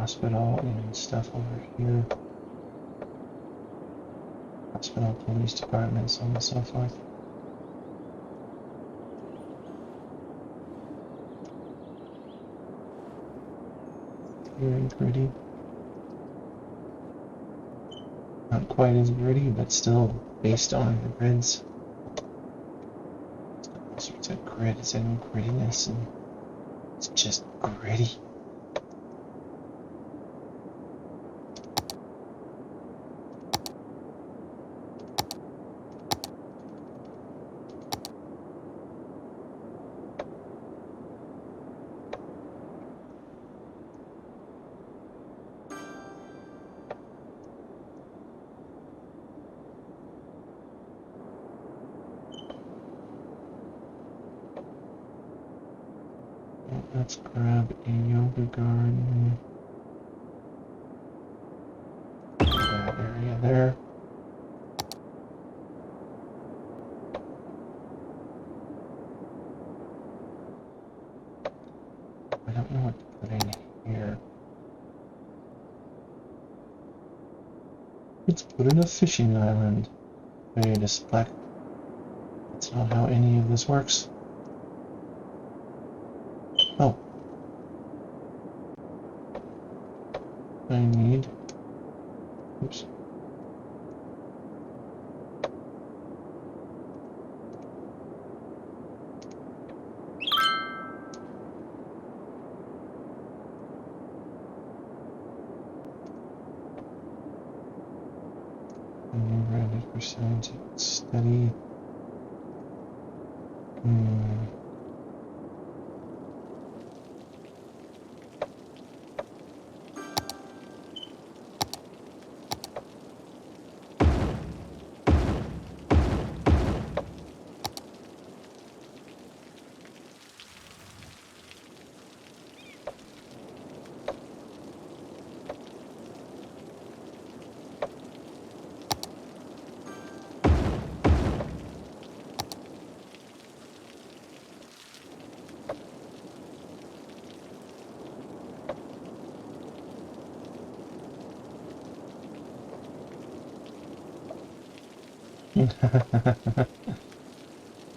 Speaker 1: hospital and stuff over here. Hospital, police department, so on and so forth. Very gritty. Not quite as gritty, but still based on the grids. All sorts of grids and grittiness, and it's just gritty. Let's grab a yoga garden. That area there. I don't know what to put in here. Let's put in a fishing island. Wait a sec. That's not how any of this works. Oh. I need... Oops. Ready for scientific study.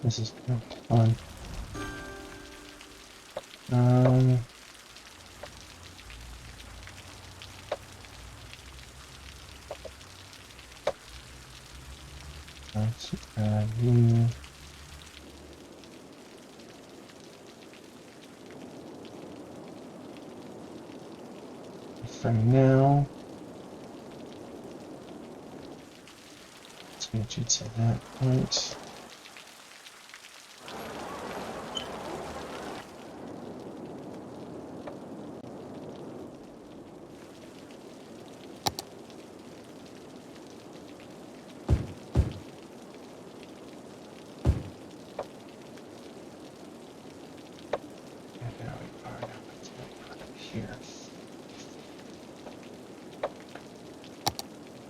Speaker 1: This is kind of fun. Let's grab you. For now, let's get you to that point.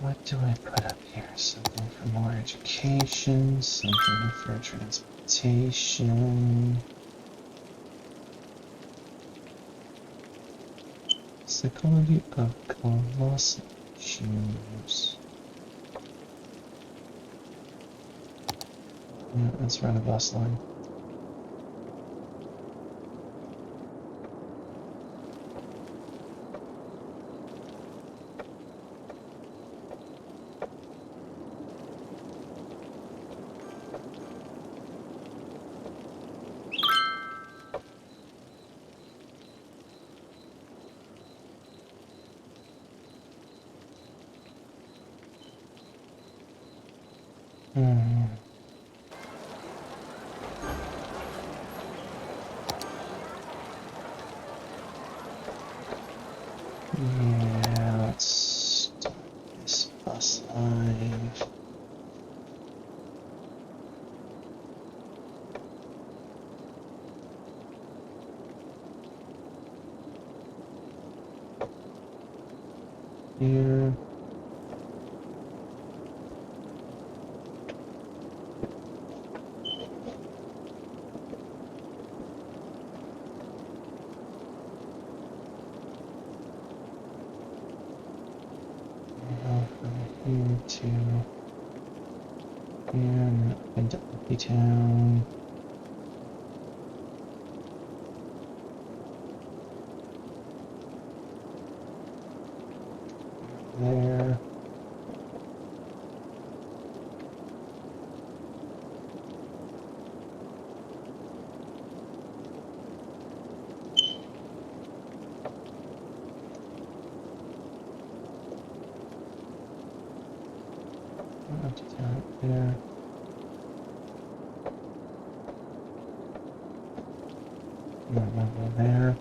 Speaker 1: What do I put up here? Something for more education, something for transportation. Psychology of colossal shoes. Yeah, let's run a bus line. Yeah, let's start this bus line. Here. to here, into Uppy Town. There. Up down there. Over there.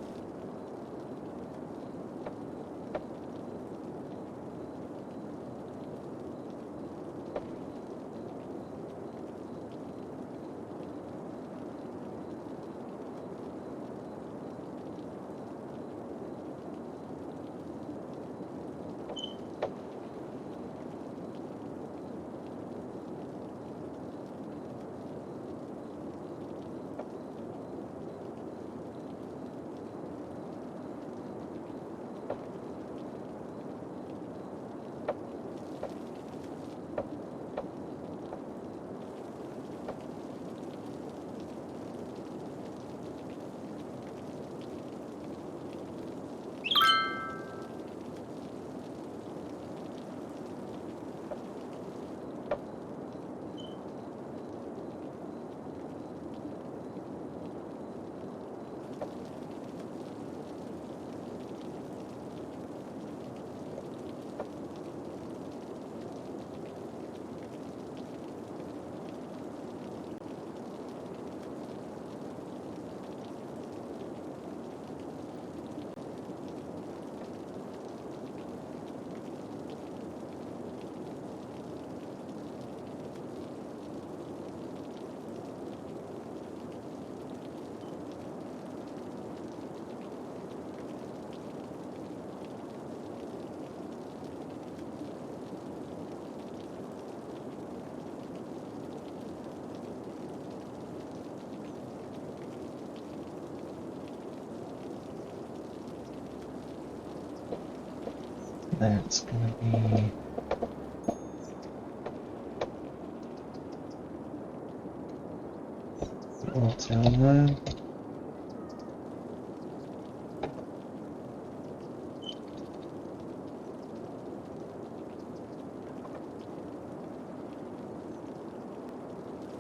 Speaker 1: That's gonna be the Old Town Line.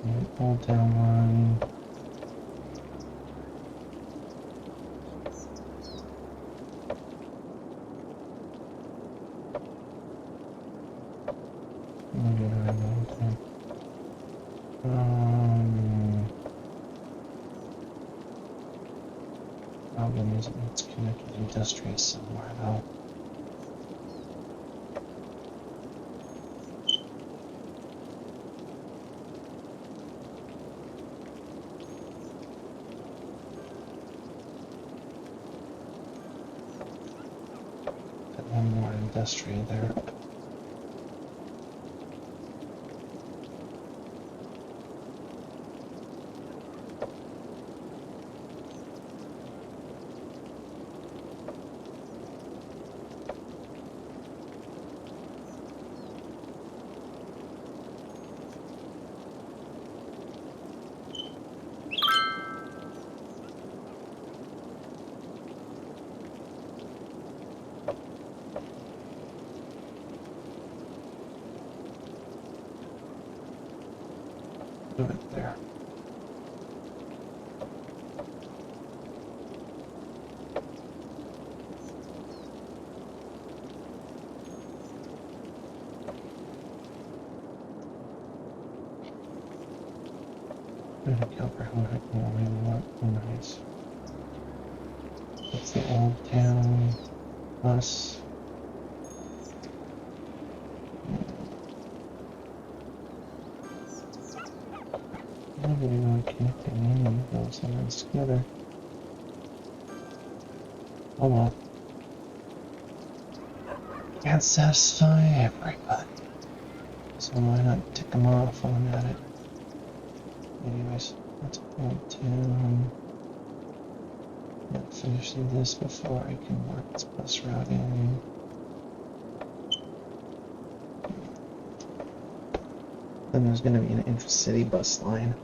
Speaker 1: The Old Town Line. Problem is it's connected industry somewhere though. Put one more industry there. Do it there. Nice. It's the Old Town bus. Nobody really connected any of those lines together. Oh well. Can't satisfy everybody. So why not tick them off while I'm at it? Anyways, let's Old Town. Finish this before I can work this bus route in. Then there's going to be an intercity bus line.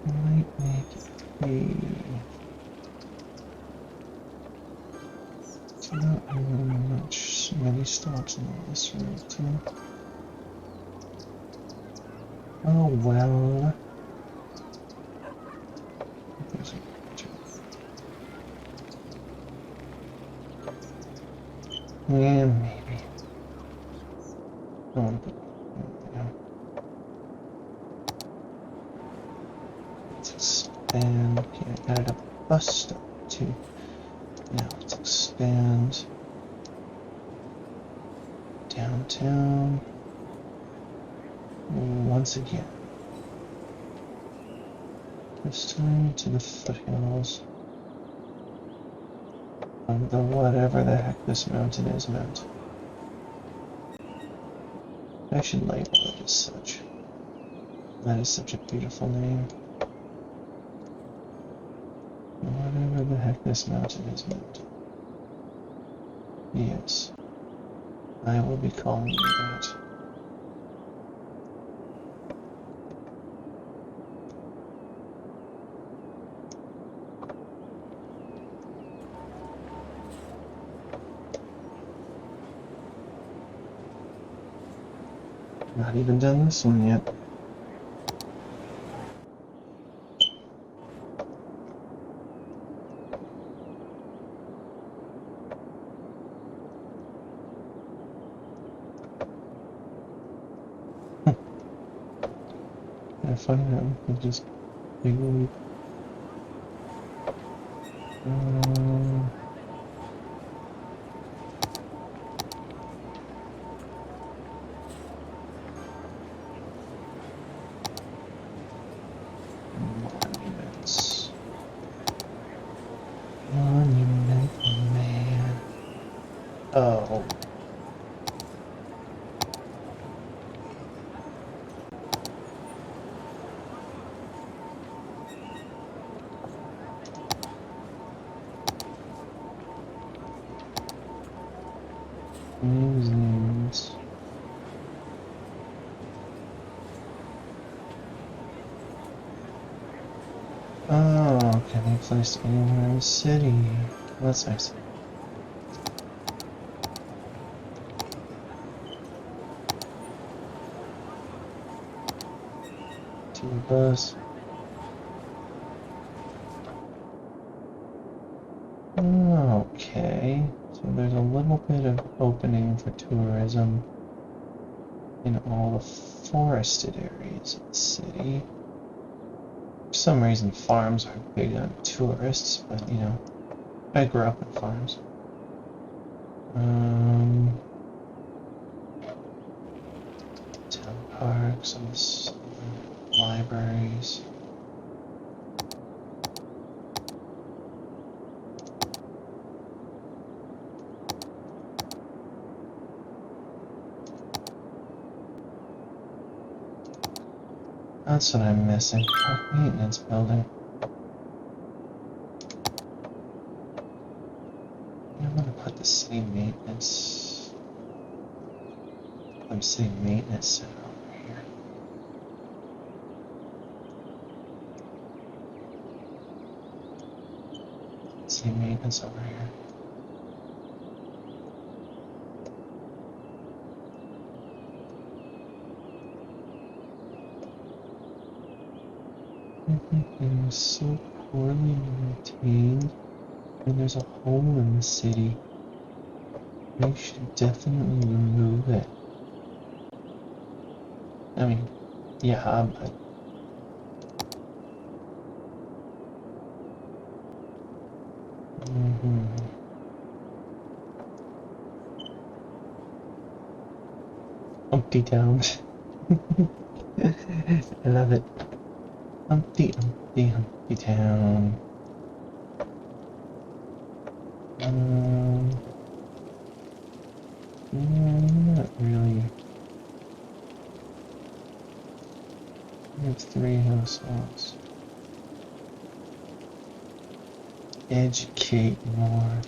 Speaker 1: Might make it three. It's not really much, many stops on this route too. Oh well. There's a yeah, maybe. Don't want to put yeah. Let's expand. Okay, I added a bus stop too. Now let's expand downtown once again. This time to the foothills of the whatever the heck this mountain is mountain. I should label it as such. That is such a beautiful name. Whatever the heck this mountain is mountain. Yes. I will be calling you that. Not even done this one yet. I find that we just big leap. Monuments. Monument man. Oh. Museums. Oh, can they place anywhere in the city? Well, that's nice. To the bus. Okay, so there's a little bit of opening for tourism in all the forested areas of the city. For some reason, farms aren't big on tourists, but you know, I grew up in farms. Town parks and libraries. That's what I'm missing. Park maintenance building. I'm gonna put the city maintenance. City maintenance center over here. City maintenance over here. Everything is so poorly maintained, and there's a hole in the city. They should definitely remove it. I mean, yeah, but Humpty Town. I love it. Humpty Town. Not really. It's 3 households. Educate more.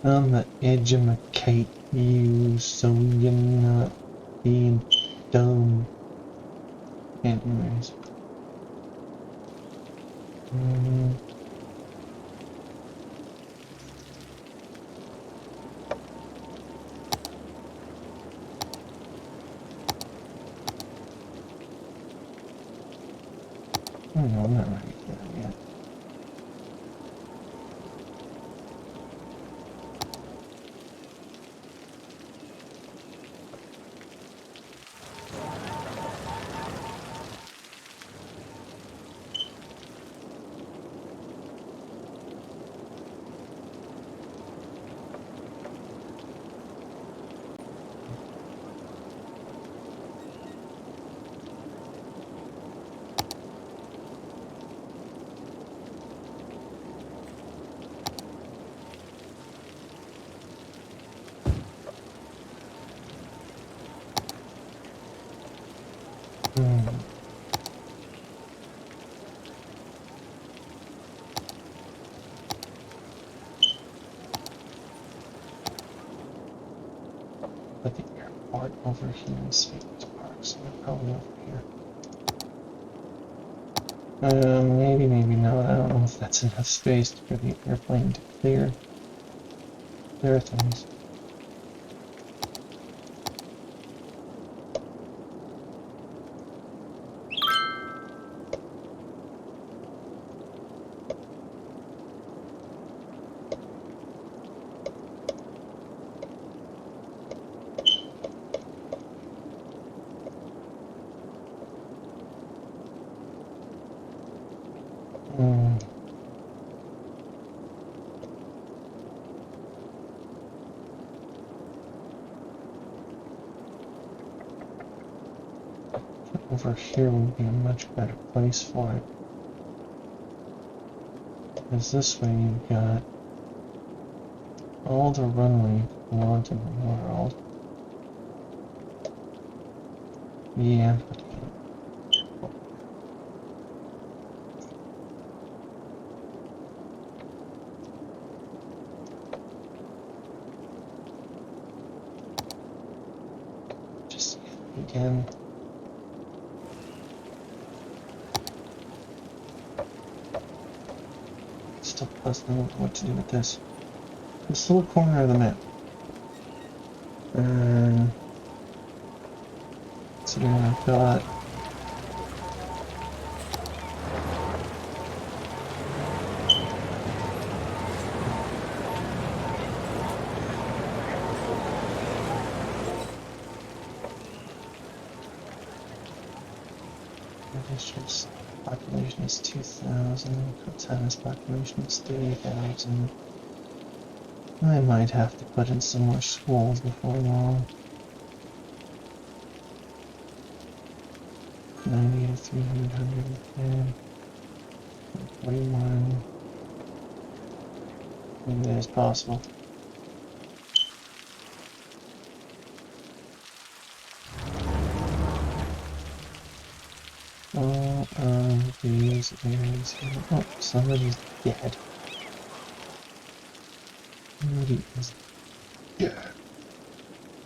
Speaker 1: I'ma educate you so you're not being dumb. Anyways. Oh no, I'm not ready for that yet. Put the airport over here and Speakers Park, so they're probably over here. Maybe not. I don't know if that's enough space for the airplane to clear things. Over here would be a much better place for it. Because this way you've got all the runway you want in the world. Yeah. Just again. Still puzzling with what to do with this. This little corner of the map. So I've got the district's population is 2,000, Cortana's population is 30,000. I might have to put in some more schools before long. 90 to 300, 110, 41. Maybe that is possible. All of these areas here. Oh, somebody's dead. Somebody is dead.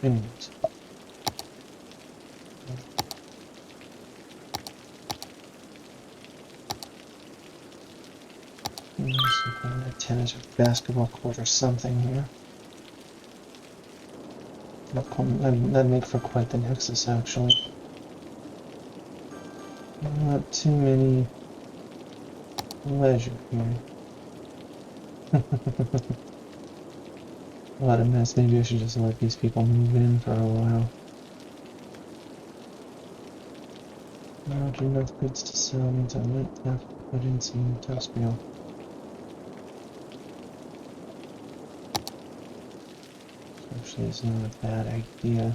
Speaker 1: Anyways. A tennis or basketball court or something here. That'd make for quite the nexus, actually. Not too many leisure here. A lot of mess. Maybe I should just let these people move in for a while. Not enough goods to sell means I might have to put in some industrial. Actually, it's not a bad idea.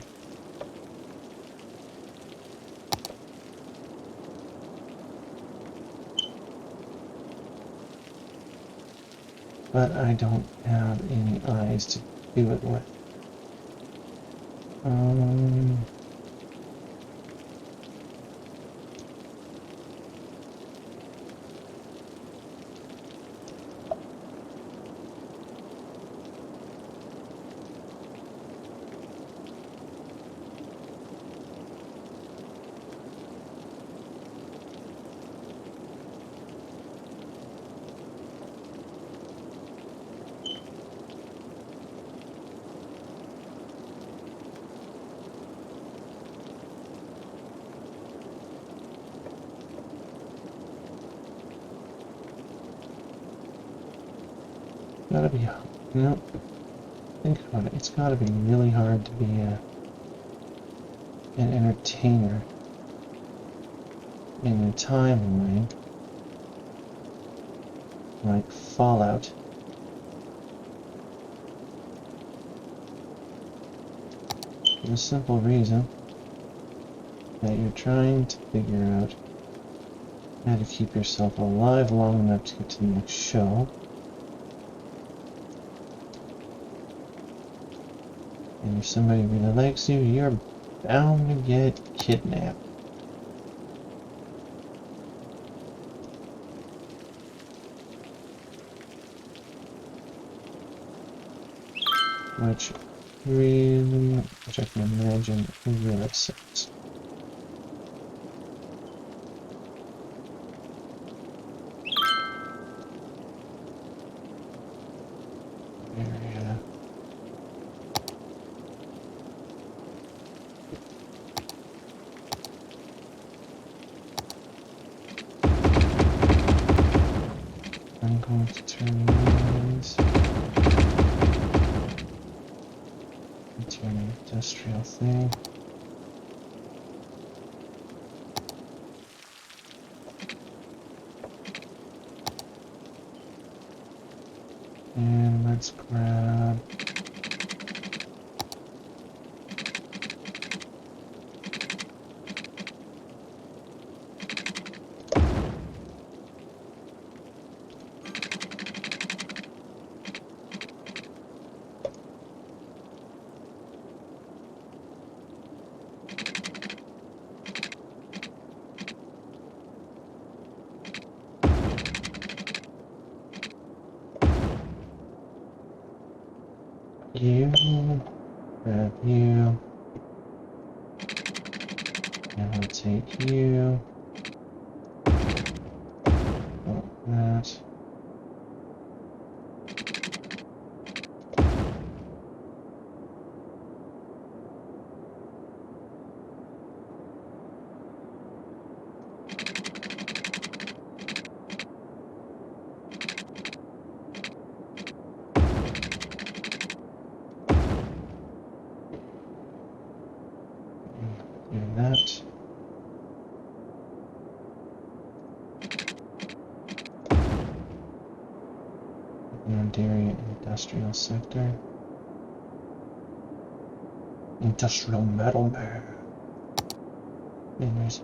Speaker 1: But I don't have any eyes to do it with. gotta be, no, think about it. It's gotta be really hard to be an entertainer in a timeline like Fallout. For the simple reason that you're trying to figure out how to keep yourself alive long enough to get to the next show. And if somebody really likes you, you're bound to get kidnapped. Which I can imagine really sucks. Area. I'm going to turn these into an industrial thing. And let's grab you, grab you, and I'll take you, like that. Do that. Dairy industrial sector. Industrial metal man. Anyways.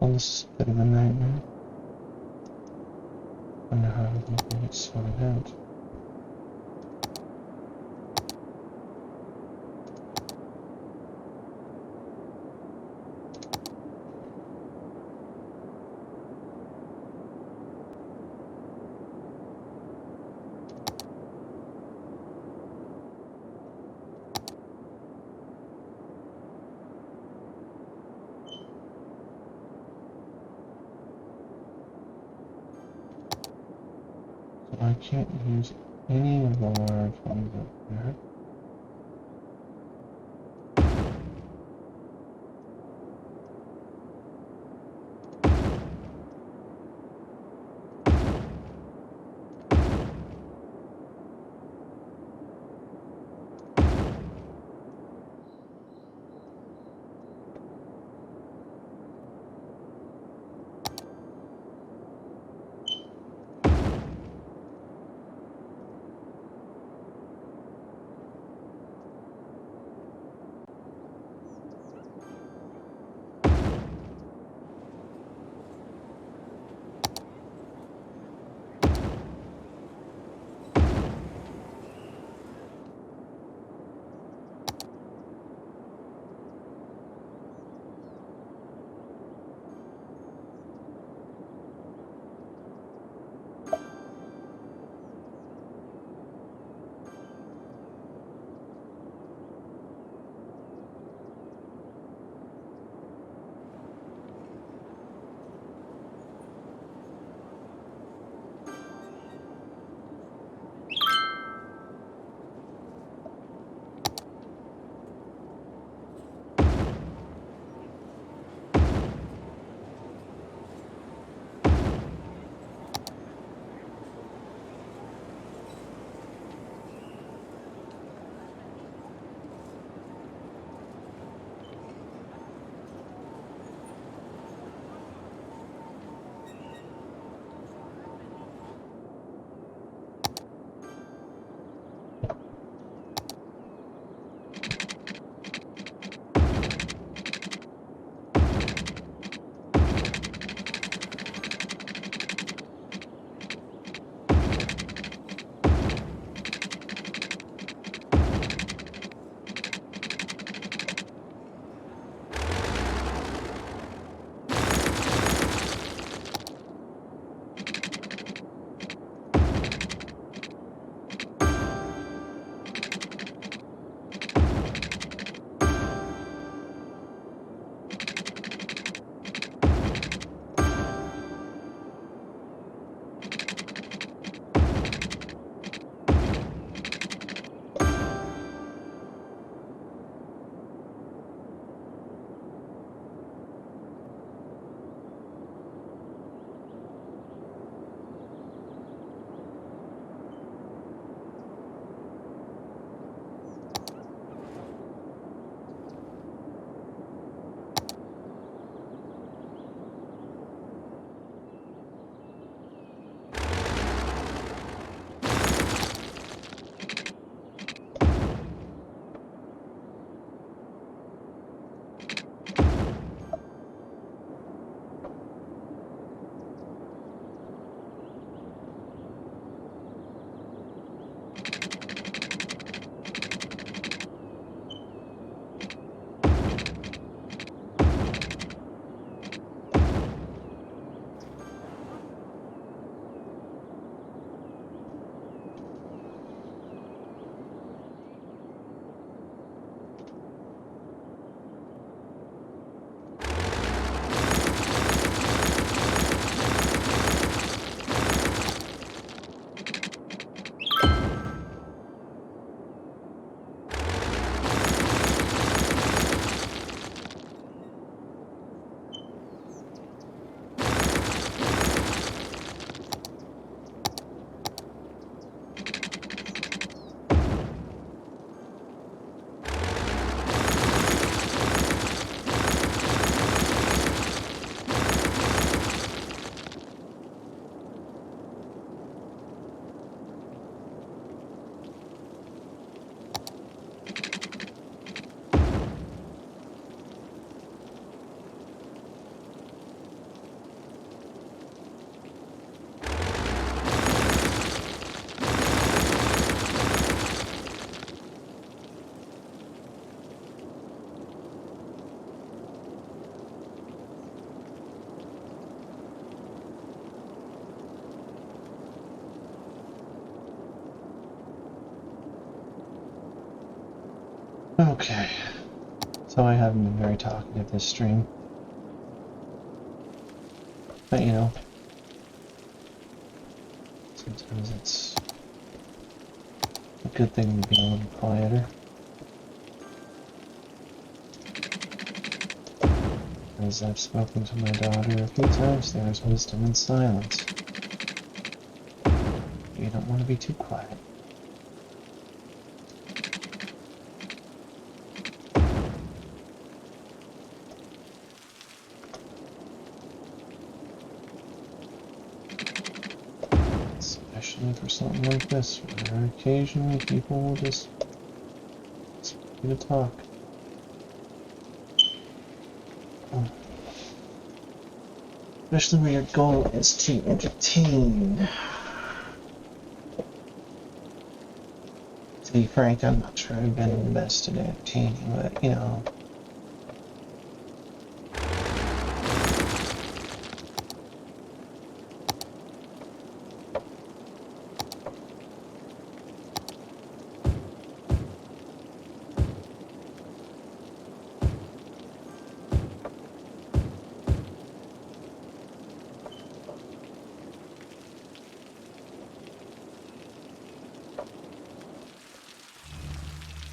Speaker 1: Well, this is a bit of a nightmare. I wonder how we can get sorted out. So I can't use any large ones up there. Okay, so I haven't been very talkative this stream, but you know, sometimes it's a good thing to be a little quieter. As I've spoken to my daughter a few times, there is wisdom in silence. You don't want to be too quiet. Especially for something like this, where occasionally people will just speak to talk. Especially when your goal is to entertain. To be frank, I'm not sure I've been the best at entertaining, but you know.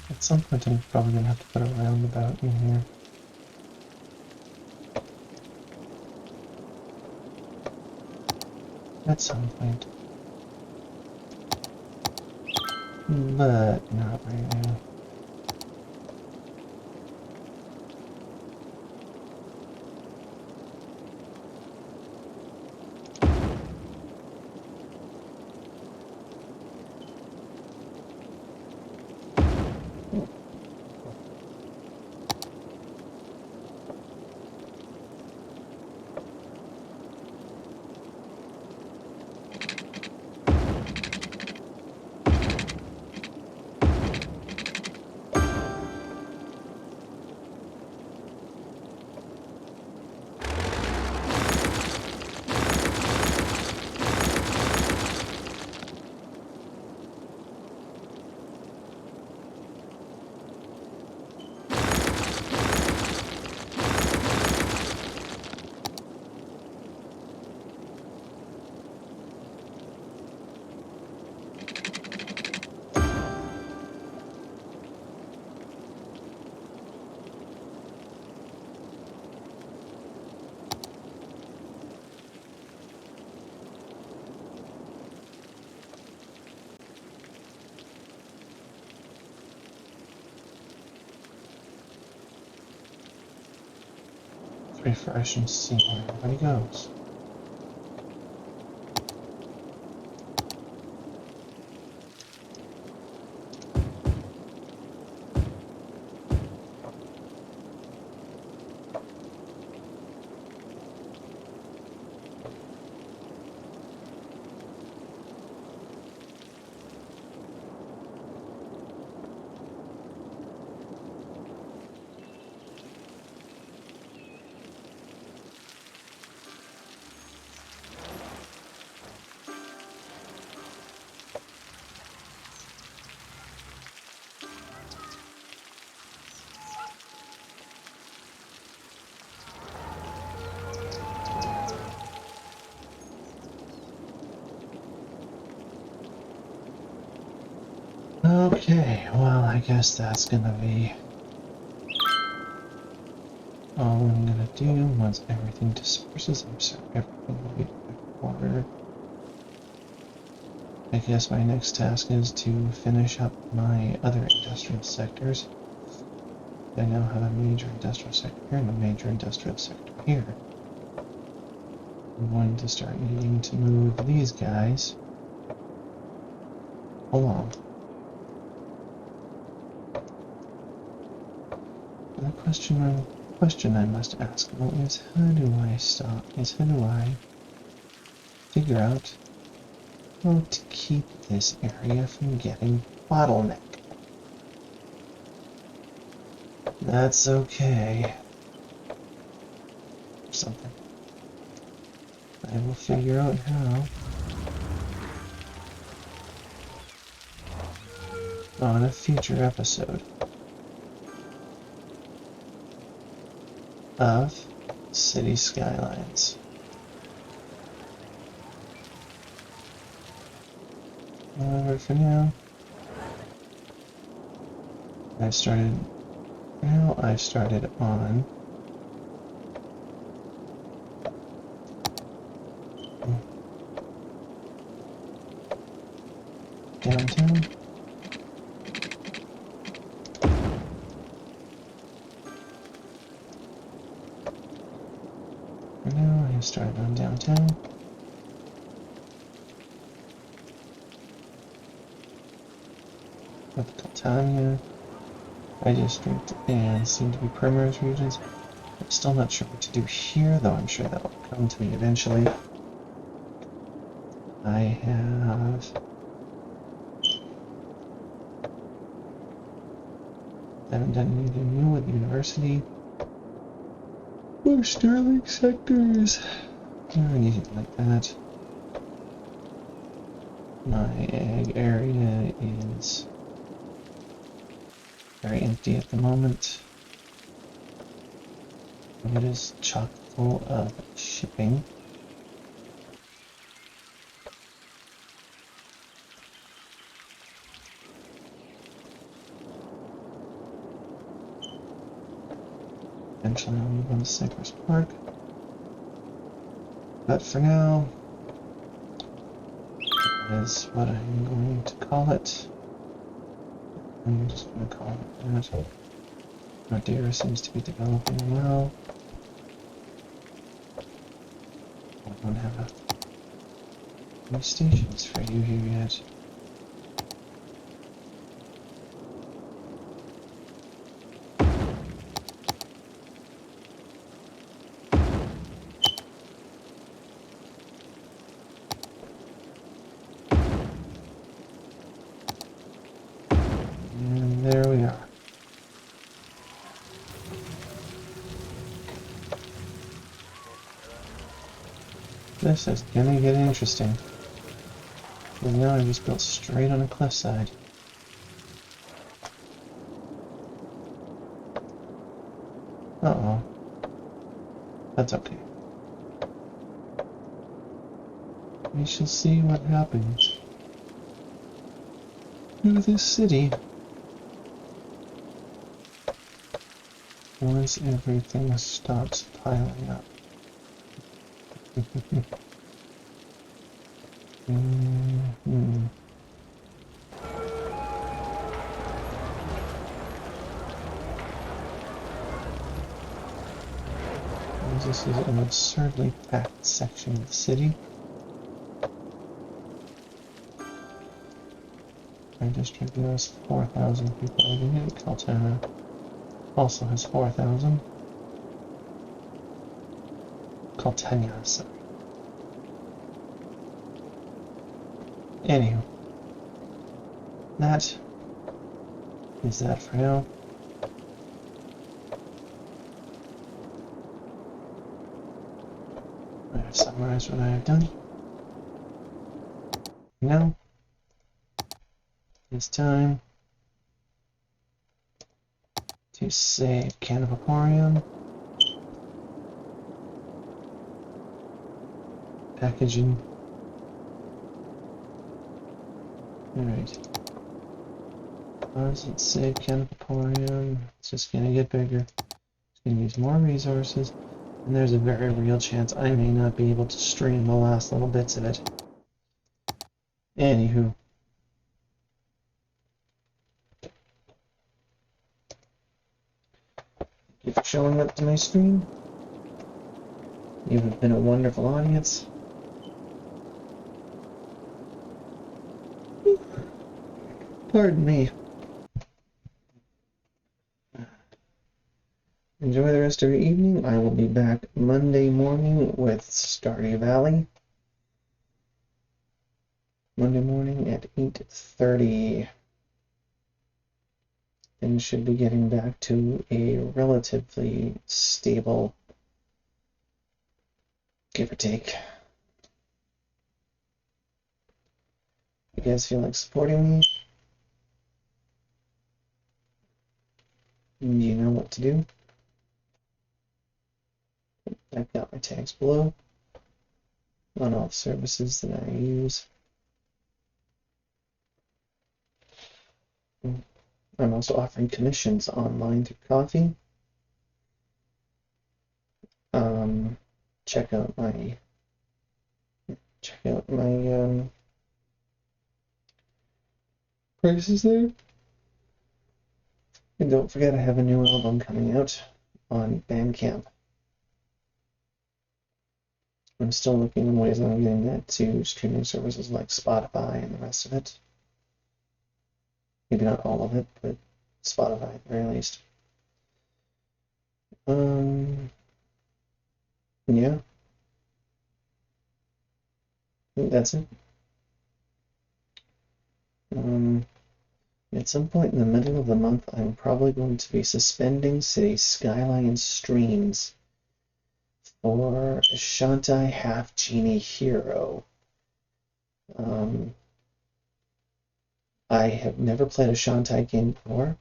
Speaker 1: At some point I'm probably going to have to put a roundabout in here. At some point. But not right now. Refresh and see where everybody goes. Okay, well, I guess that's gonna be all I'm gonna do once everything disperses. I'm sure everything will be back order. I guess my next task is to finish up my other industrial sectors. I now have a major industrial sector here and a major industrial sector here. I'm going to start needing to move these guys along. The question I must ask though is how do I figure out how to keep this area from getting bottlenecked? That's okay. Or something. I will figure out how. On a future episode. of City Skylines. However, for now, I've started on downtown. For now, I have started on downtown. With Catania, I District, and seem to be Primrose regions. I'm still not sure what to do here, though I'm sure that will come to me eventually. I haven't done anything new with university or Sterling sectors or anything like that. My ag area is very empty at the moment. It is chock full of shipping. Eventually I'll move on to Cypress Park. But for now, that is what I'm going to call it. I'm just going to call it that. Madeira seems to be developing well. I don't have any stations for you here yet. And there we are. This is gonna get interesting. Because now I just built straight on a cliffside. Uh-oh. That's okay. We shall see what happens to this city once everything stops piling up. This is an absurdly packed section of the city. Our district there has 4,000 people living in it. Caltana also has 4,000. Caltana, sorry. Anywho, that is that for now. I have summarized what I have done. Now, it's time to save Canavaporium, packaging. Alright. Let's save Canavaporium. It's just gonna get bigger. It's gonna use more resources. And there's a very real chance I may not be able to stream the last little bits of it. Anywho. Thank you for showing up to my stream. You have been a wonderful audience. Pardon me. Enjoy the rest of your evening. I will be back Monday morning with Stardew Valley. Monday morning at 8:30. Things should be getting back to a relatively stable, give or take. You guys feel like supporting me? You know what to do. I've got my tags below on all the services that I use. I'm also offering commissions online through Coffee. Check out my prices there. And don't forget, I have a new album coming out on Bandcamp. I'm still looking in ways on getting that to streaming services like Spotify and the rest of it. Maybe not all of it, but Spotify at the very least. Yeah. I think that's it. At some point in the middle of the month, I'm probably going to be suspending City Skylines streams for Shantae Half Genie Hero. I have never played a Shantae game before.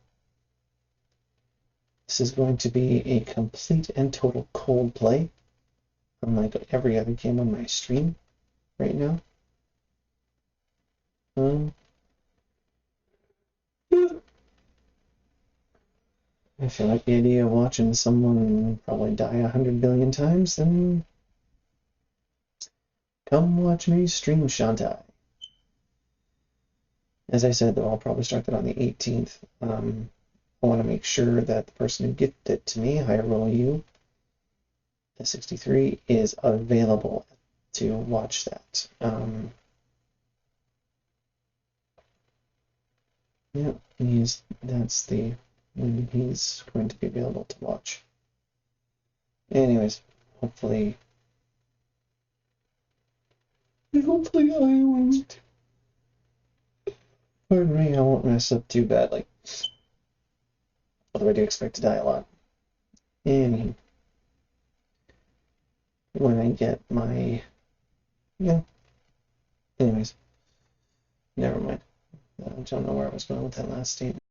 Speaker 1: This is going to be a complete and total cold play, unlike every other game on my stream right now. If you like the idea of watching someone probably die 100 billion times, then come watch me stream Shantae. As I said, though, I'll probably start that on the 18th. I want to make sure that the person who gifted it to me, High Roll You, the 63, is available to watch that. Yeah, that's when he's going to be available to watch. Anyways, hopefully I won't. Pardon me, I won't mess up too badly. Although I do expect to die a lot. And when I get my... Yeah. Anyways. Never mind. I don't know where I was going with that last statement.